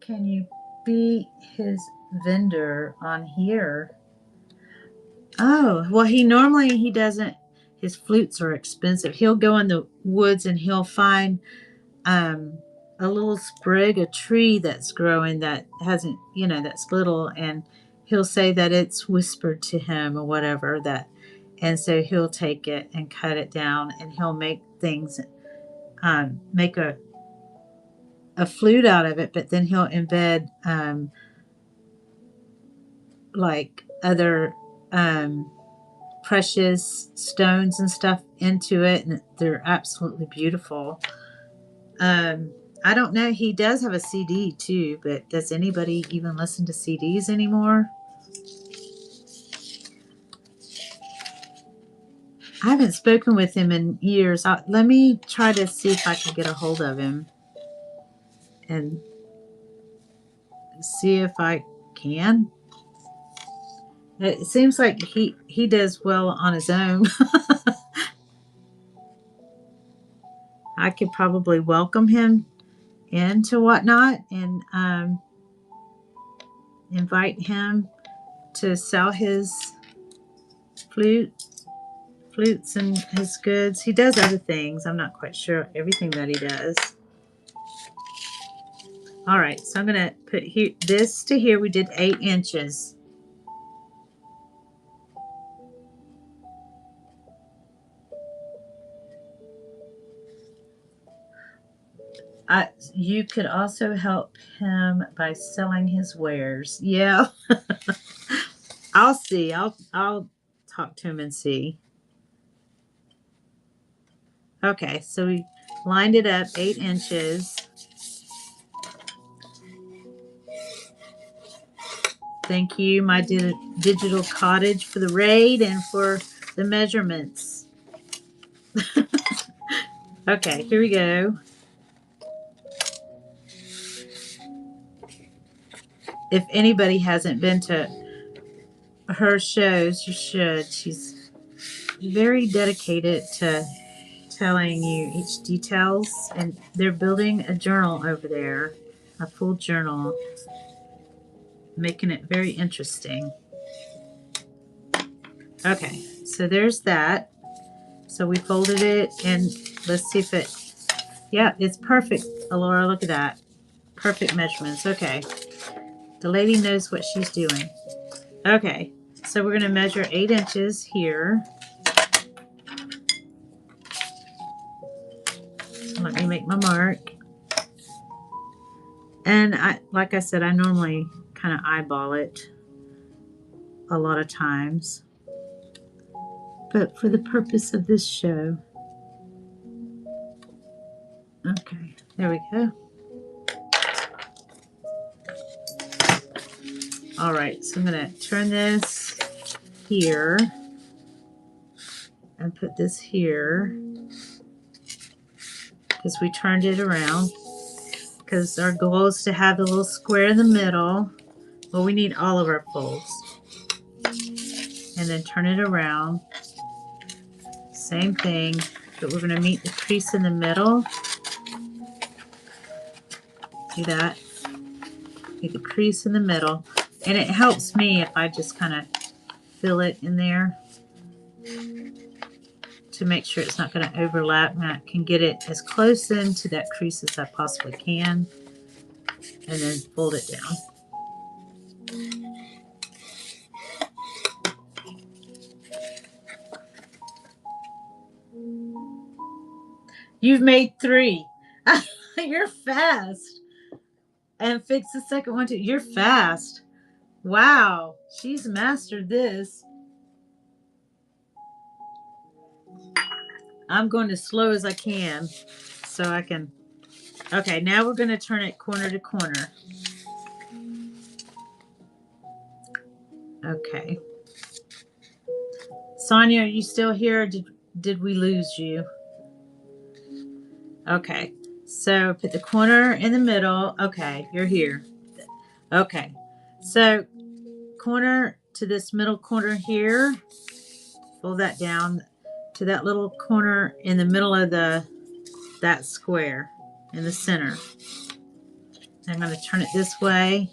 Speaker 1: Can you be his vendor on here? Oh, well, he doesn't. His flutes are expensive. He'll go in the woods and he'll find um, a little sprig, a tree that's growing that hasn't, that's little, and he'll say that it's whispered to him or whatever that, and so he'll take it and cut it down and he'll make things, make a flute out of it, but then he'll embed like other precious stones and stuff into it, and they're absolutely beautiful. I don't know. He does have a CD too, but does anybody even listen to CDs anymore? I haven't spoken with him in years. Let me try to see if I can get a hold of him and see if I can. It seems like he does well on his own. I could probably welcome him into Whatnot and invite him to sell his flutes and his goods. He does other things. I'm not quite sure everything that he does. All right, so I'm going to put here this to here. We did 8 inches. You could also help him by selling his wares. Yeah. I'll see. I'll talk to him and see. Okay, so we lined it up 8 inches. Thank you, my digital cottage, for the raid and for the measurements. Okay, here we go. If anybody hasn't been to her shows, you should. She's very dedicated to telling you each details, and they're building a journal over there, a full journal, making it very interesting. Okay, so there's that. So we folded it, and let's see if yeah, it's perfect. Alora, look at that. Perfect measurements. Okay. The lady knows what she's doing. Okay, so we're going to measure 8 inches here. So let me make my mark. And like I said, I normally kind of eyeball it a lot of times. But for the purpose of this show, Okay, there we go. All right, so I'm going to turn this here and put this here because we turned it around, because our goal is to have the little square in the middle. Well, we need all of our folds. And then turn it around. Same thing, but we're going to meet the crease in the middle. See that? Meet the crease in the middle. And it helps me if I just kind of fill it in there to make sure it's not going to overlap, and I can get it as close into that crease as I possibly can, and then fold it down. You've made 3. You're fast. And fix the second one too. You're fast. Wow, she's mastered this. I'm going as slow as I can so I can. Okay, now we're going to turn it corner to corner. Okay. Sonia, are you still here, or did we lose you? Okay, so put the corner in the middle. Okay, you're here. Okay, so corner to this middle corner here. Fold that down to that little corner in the middle of that square in the center. I'm going to turn it this way.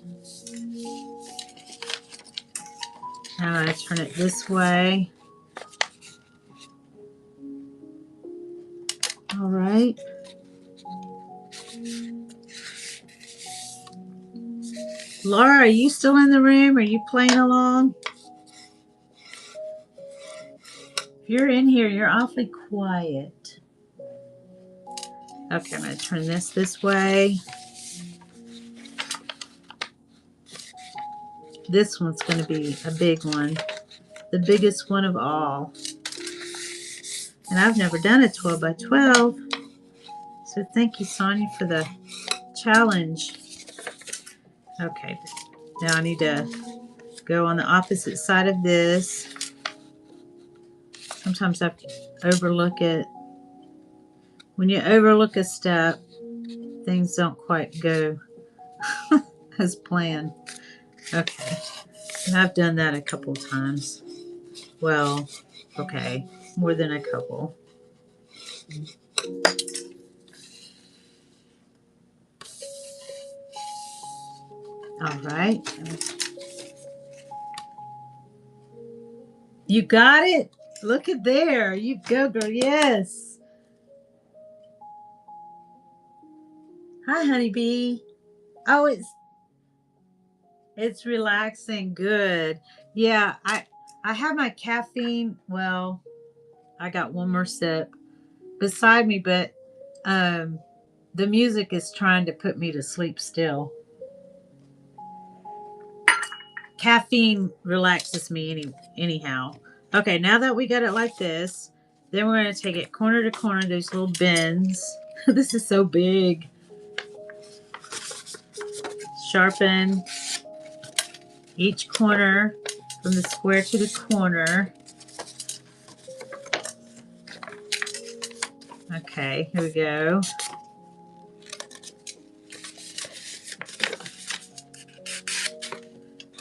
Speaker 1: I'm going to turn it this way. All right. Laura, are you still in the room? Are you playing along? If you're in here, you're awfully quiet. Okay, I'm going to turn this way. This one's going to be a big one. The biggest one of all. And I've never done a 12 by 12. So thank you, Sonia, for the challenge. Okay, now I need to go on the opposite side of this. Sometimes I overlook it. When you overlook a step, things don't quite go as planned. Okay, and I've done that a couple times. Well, okay, more than a couple. All right. You got it? Look at there. You go, girl. Yes. Hi, honeybee. Oh, it's relaxing. Good. Yeah, I have my caffeine. Well, I got one more sip beside me, but the music is trying to put me to sleep still. Caffeine relaxes me anyhow. Okay, now that we got it like this, then we're going to take it corner to corner, those little bends. This is so big. Sharpen each corner from the square to the corner. Okay, here we go.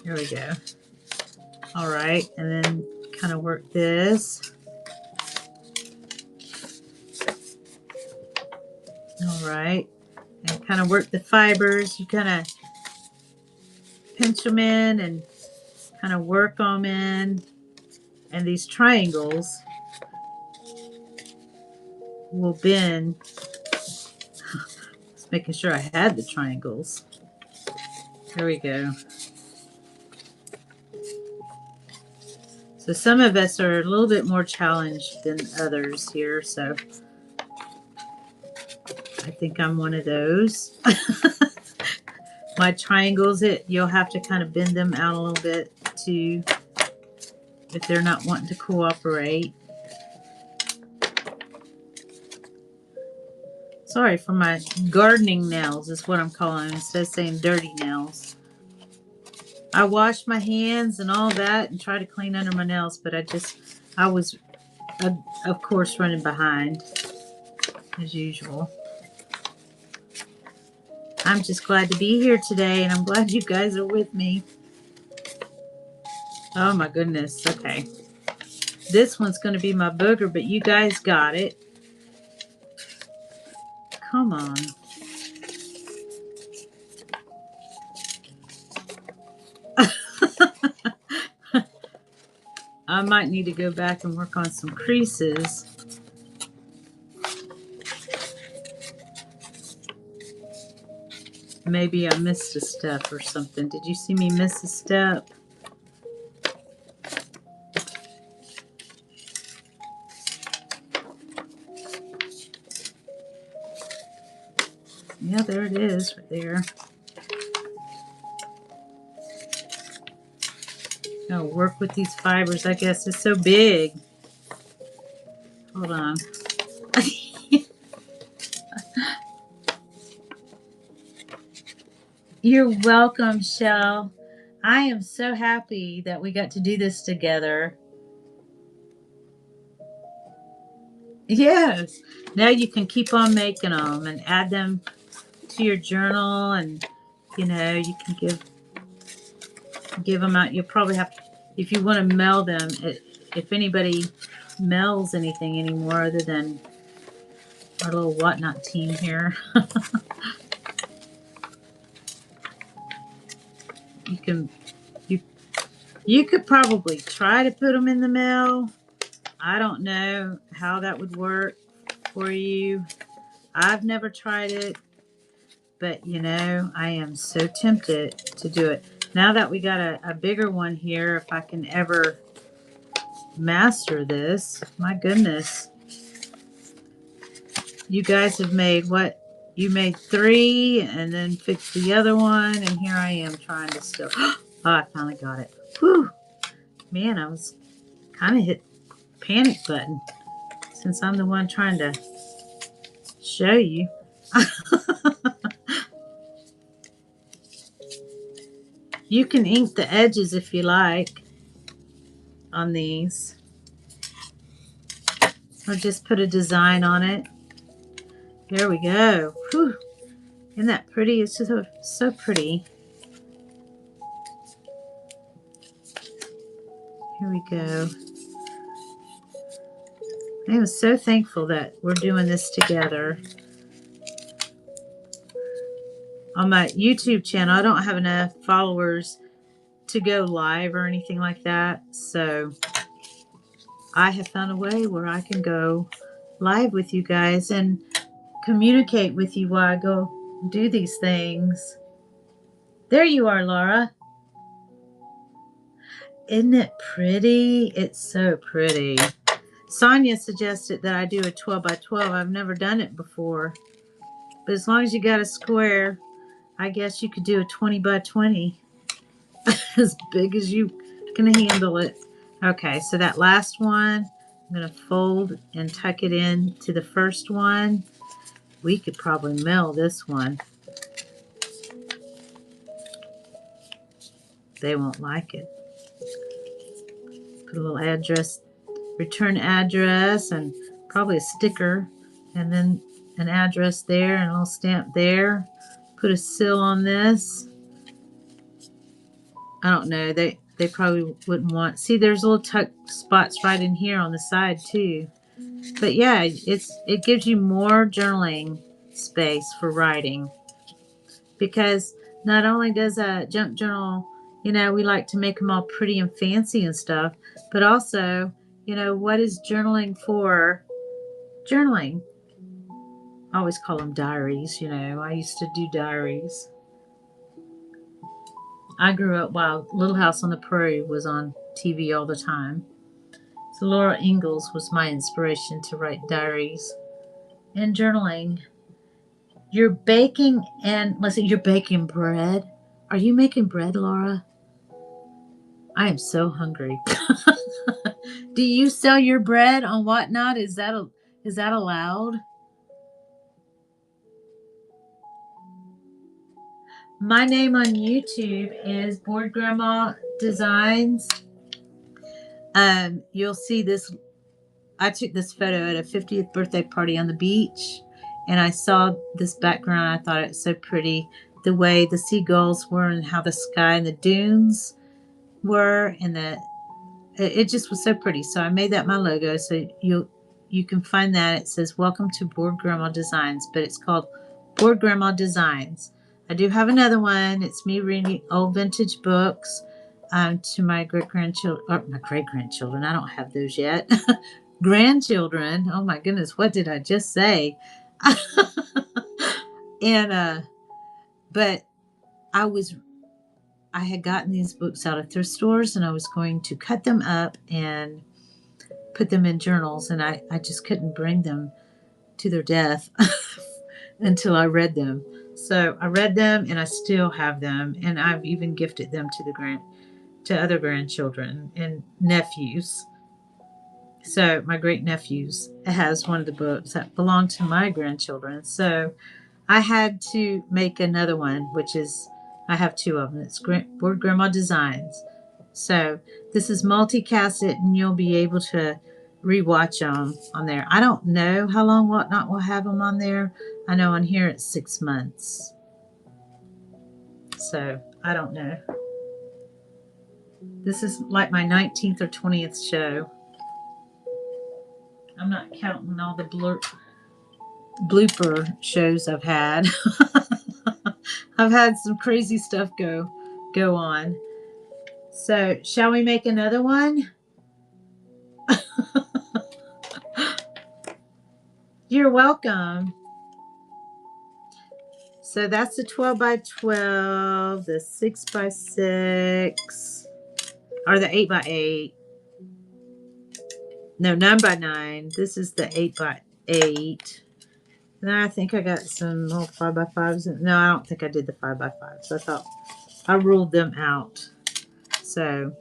Speaker 1: Here we go. All right, and then kind of work this. All right, and kind of work the fibers. You kind of pinch them in and kind of work them in. And these triangles will bend. Just making sure I had the triangles. There we go. So some of us are a little bit more challenged than others here, so I think I'm one of those. My triangles, you'll have to kind of bend them out a little bit too if they're not wanting to cooperate. Sorry for my gardening nails is what I'm calling them, instead of saying dirty nails. I wash my hands and all that and try to clean under my nails, but I was, of course, running behind as usual. I'm just glad to be here today, and I'm glad you guys are with me. Oh my goodness. Okay. This one's going to be my booger, but you guys got it. Come on. I might need to go back and work on some creases. Maybe I missed a step or something. Did you see me miss a step? Yeah, there it is right there. I'll work with these fibers. I guess it's so big. Hold on. You're welcome, Shell. I am so happy that we got to do this together. Yes. Now you can keep on making them and add them to your journal, and you know, you can give them out. You'll probably have, if you want to mail them, if anybody mails anything anymore other than our little whatnot team here. You could probably try to put them in the mail. I don't know how that would work for you. I've never tried it, but you know, I am so tempted to do it. Now that we got a bigger one here, if I can ever master this, my goodness. You guys have made what? You made 3 and then fixed the other one, and here I am trying to still. Oh, I finally got it. Whew. Man, I was kind of hit panic button since I'm the one trying to show you. You can ink the edges if you like on these, or just put a design on it. There we go. Whew. Isn't that pretty? It's just so pretty. Here we go. I am so thankful that we're doing this together. On my YouTube channel, I don't have enough followers to go live or anything like that, so I have found a way where I can go live with you guys and communicate with you while I go do these things. There you are, Laura. Isn't it pretty? It's so pretty. Sonia suggested that I do a 12 by 12. I've never done it before. But as long as you got a square, I guess you could do a 20 by 20. As big as you can handle it. Okay, so that last one, I'm going to fold and tuck it in to the first one. We could probably mail this one. They won't like it. Put a little address, return address, and probably a sticker, and then an address there and a little stamp there. Put a seal on this. I don't know. They probably wouldn't want. See, there's little tuck spots right in here on the side too. But yeah, it gives you more journaling space for writing, because not only does a junk journal, you know, we like to make them all pretty and fancy and stuff, but also, you know, what is journaling for? Journaling. I always call them diaries. You know, I used to do diaries. I grew up while Little House on the Prairie was on TV all the time. So Laura Ingalls was my inspiration to write diaries and journaling. You're baking, and let's see, you're baking bread. Are you making bread, Laura? I am so hungry. Do you sell your bread on Whatnot? Is that allowed? My name on YouTube is Board Grandma Designs. You'll see this. I took this photo at a 50th birthday party on the beach, and I saw this background. I thought it was so pretty, the way the seagulls were and how the sky and the dunes were, and it just was so pretty. So I made that my logo. So you can find that. It says "Welcome to Board Grandma Designs," but it's called Board Grandma Designs. I do have another one. It's me reading old vintage books to my great-grandchildren, or my great-grandchildren. I don't have those yet. Grandchildren. Oh my goodness, what did I just say? And but I had gotten these books out of thrift stores, and I was going to cut them up and put them in journals, and I just couldn't bring them to their death until I read them. So I read them, and I still have them, and I've even gifted them to other grandchildren and nephews. So my great nephews has one of the books that belong to my grandchildren. So I had to make another one, which is I have two of them. It's Board Grandma Designs. So this is multicasted, and you'll be able to rewatch them on there. I don't know how long Whatnot will have them on there. I know on here it's 6 months. So I don't know. This is like my 19th or 20th show. I'm not counting all the blooper shows I've had. I've had some crazy stuff go on. So, shall we make another one? You're welcome. So that's the 12 by 12, the 6 by 6, or the 8 by 8. No, 9 by 9. This is the 8 by 8. And I think I got some little 5 by 5s. No, I don't think I did the 5 by 5s. I thought I ruled them out. So,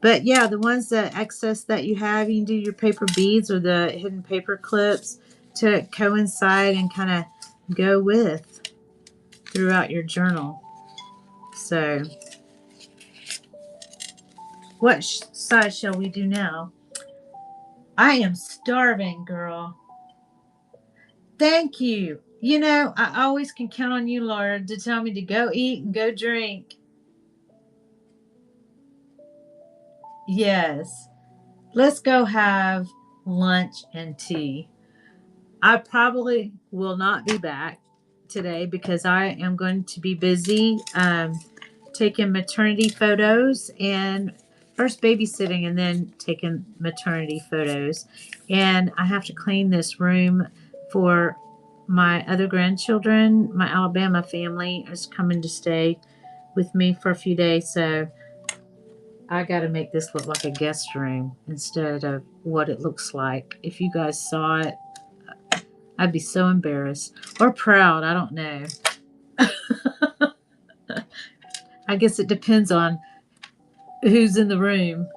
Speaker 1: but yeah, the ones that excess that you have, you can do your paper beads or the hidden paper clips to coincide and kind of go with throughout your journal. So, what size shall we do now? I am starving, girl. Thank you. You know, I always can count on you, Laura, to tell me to go eat and go drink. Yes. Let's go have lunch and tea. I probably will not be back today because I am going to be busy taking maternity photos and first babysitting and then taking maternity photos. And I have to clean this room for my other grandchildren. My Alabama family is coming to stay with me for a few days. So I got to make this look like a guest room instead of what it looks like. If you guys saw it, I'd be so embarrassed or proud. I don't know. I guess it depends on who's in the room.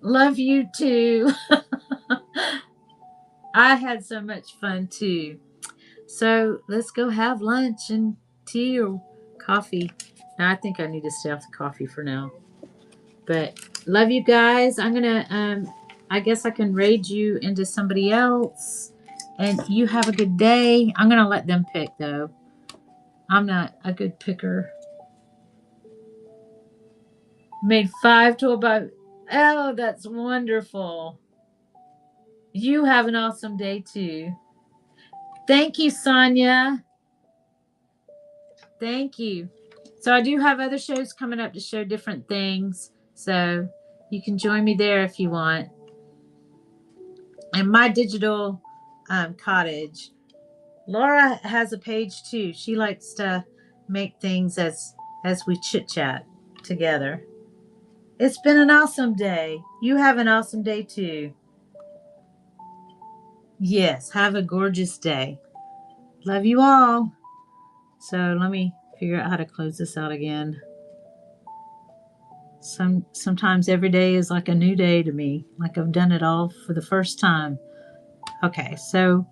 Speaker 1: Love you too. I had so much fun too. So let's go have lunch and tea or coffee. Now, I think I need to stay off the coffee for now. But love you guys. I'm gonna I guess I can raid you into somebody else. And you have a good day. I'm gonna let them pick though. I'm not a good picker. Made 5 to about. Oh, that's wonderful. You have an awesome day too. Thank you, Sonia. Thank you. So I do have other shows coming up to show different things. So you can join me there if you want. And my digital cottage. Laura has a page too. She likes to make things as we chit chat together. It's been an awesome day. You have an awesome day too. Yes, have a gorgeous day. Love you all. So let me figure out how to close this out again. Sometimes every day is like a new day to me, like I've done it all for the first time. Okay, so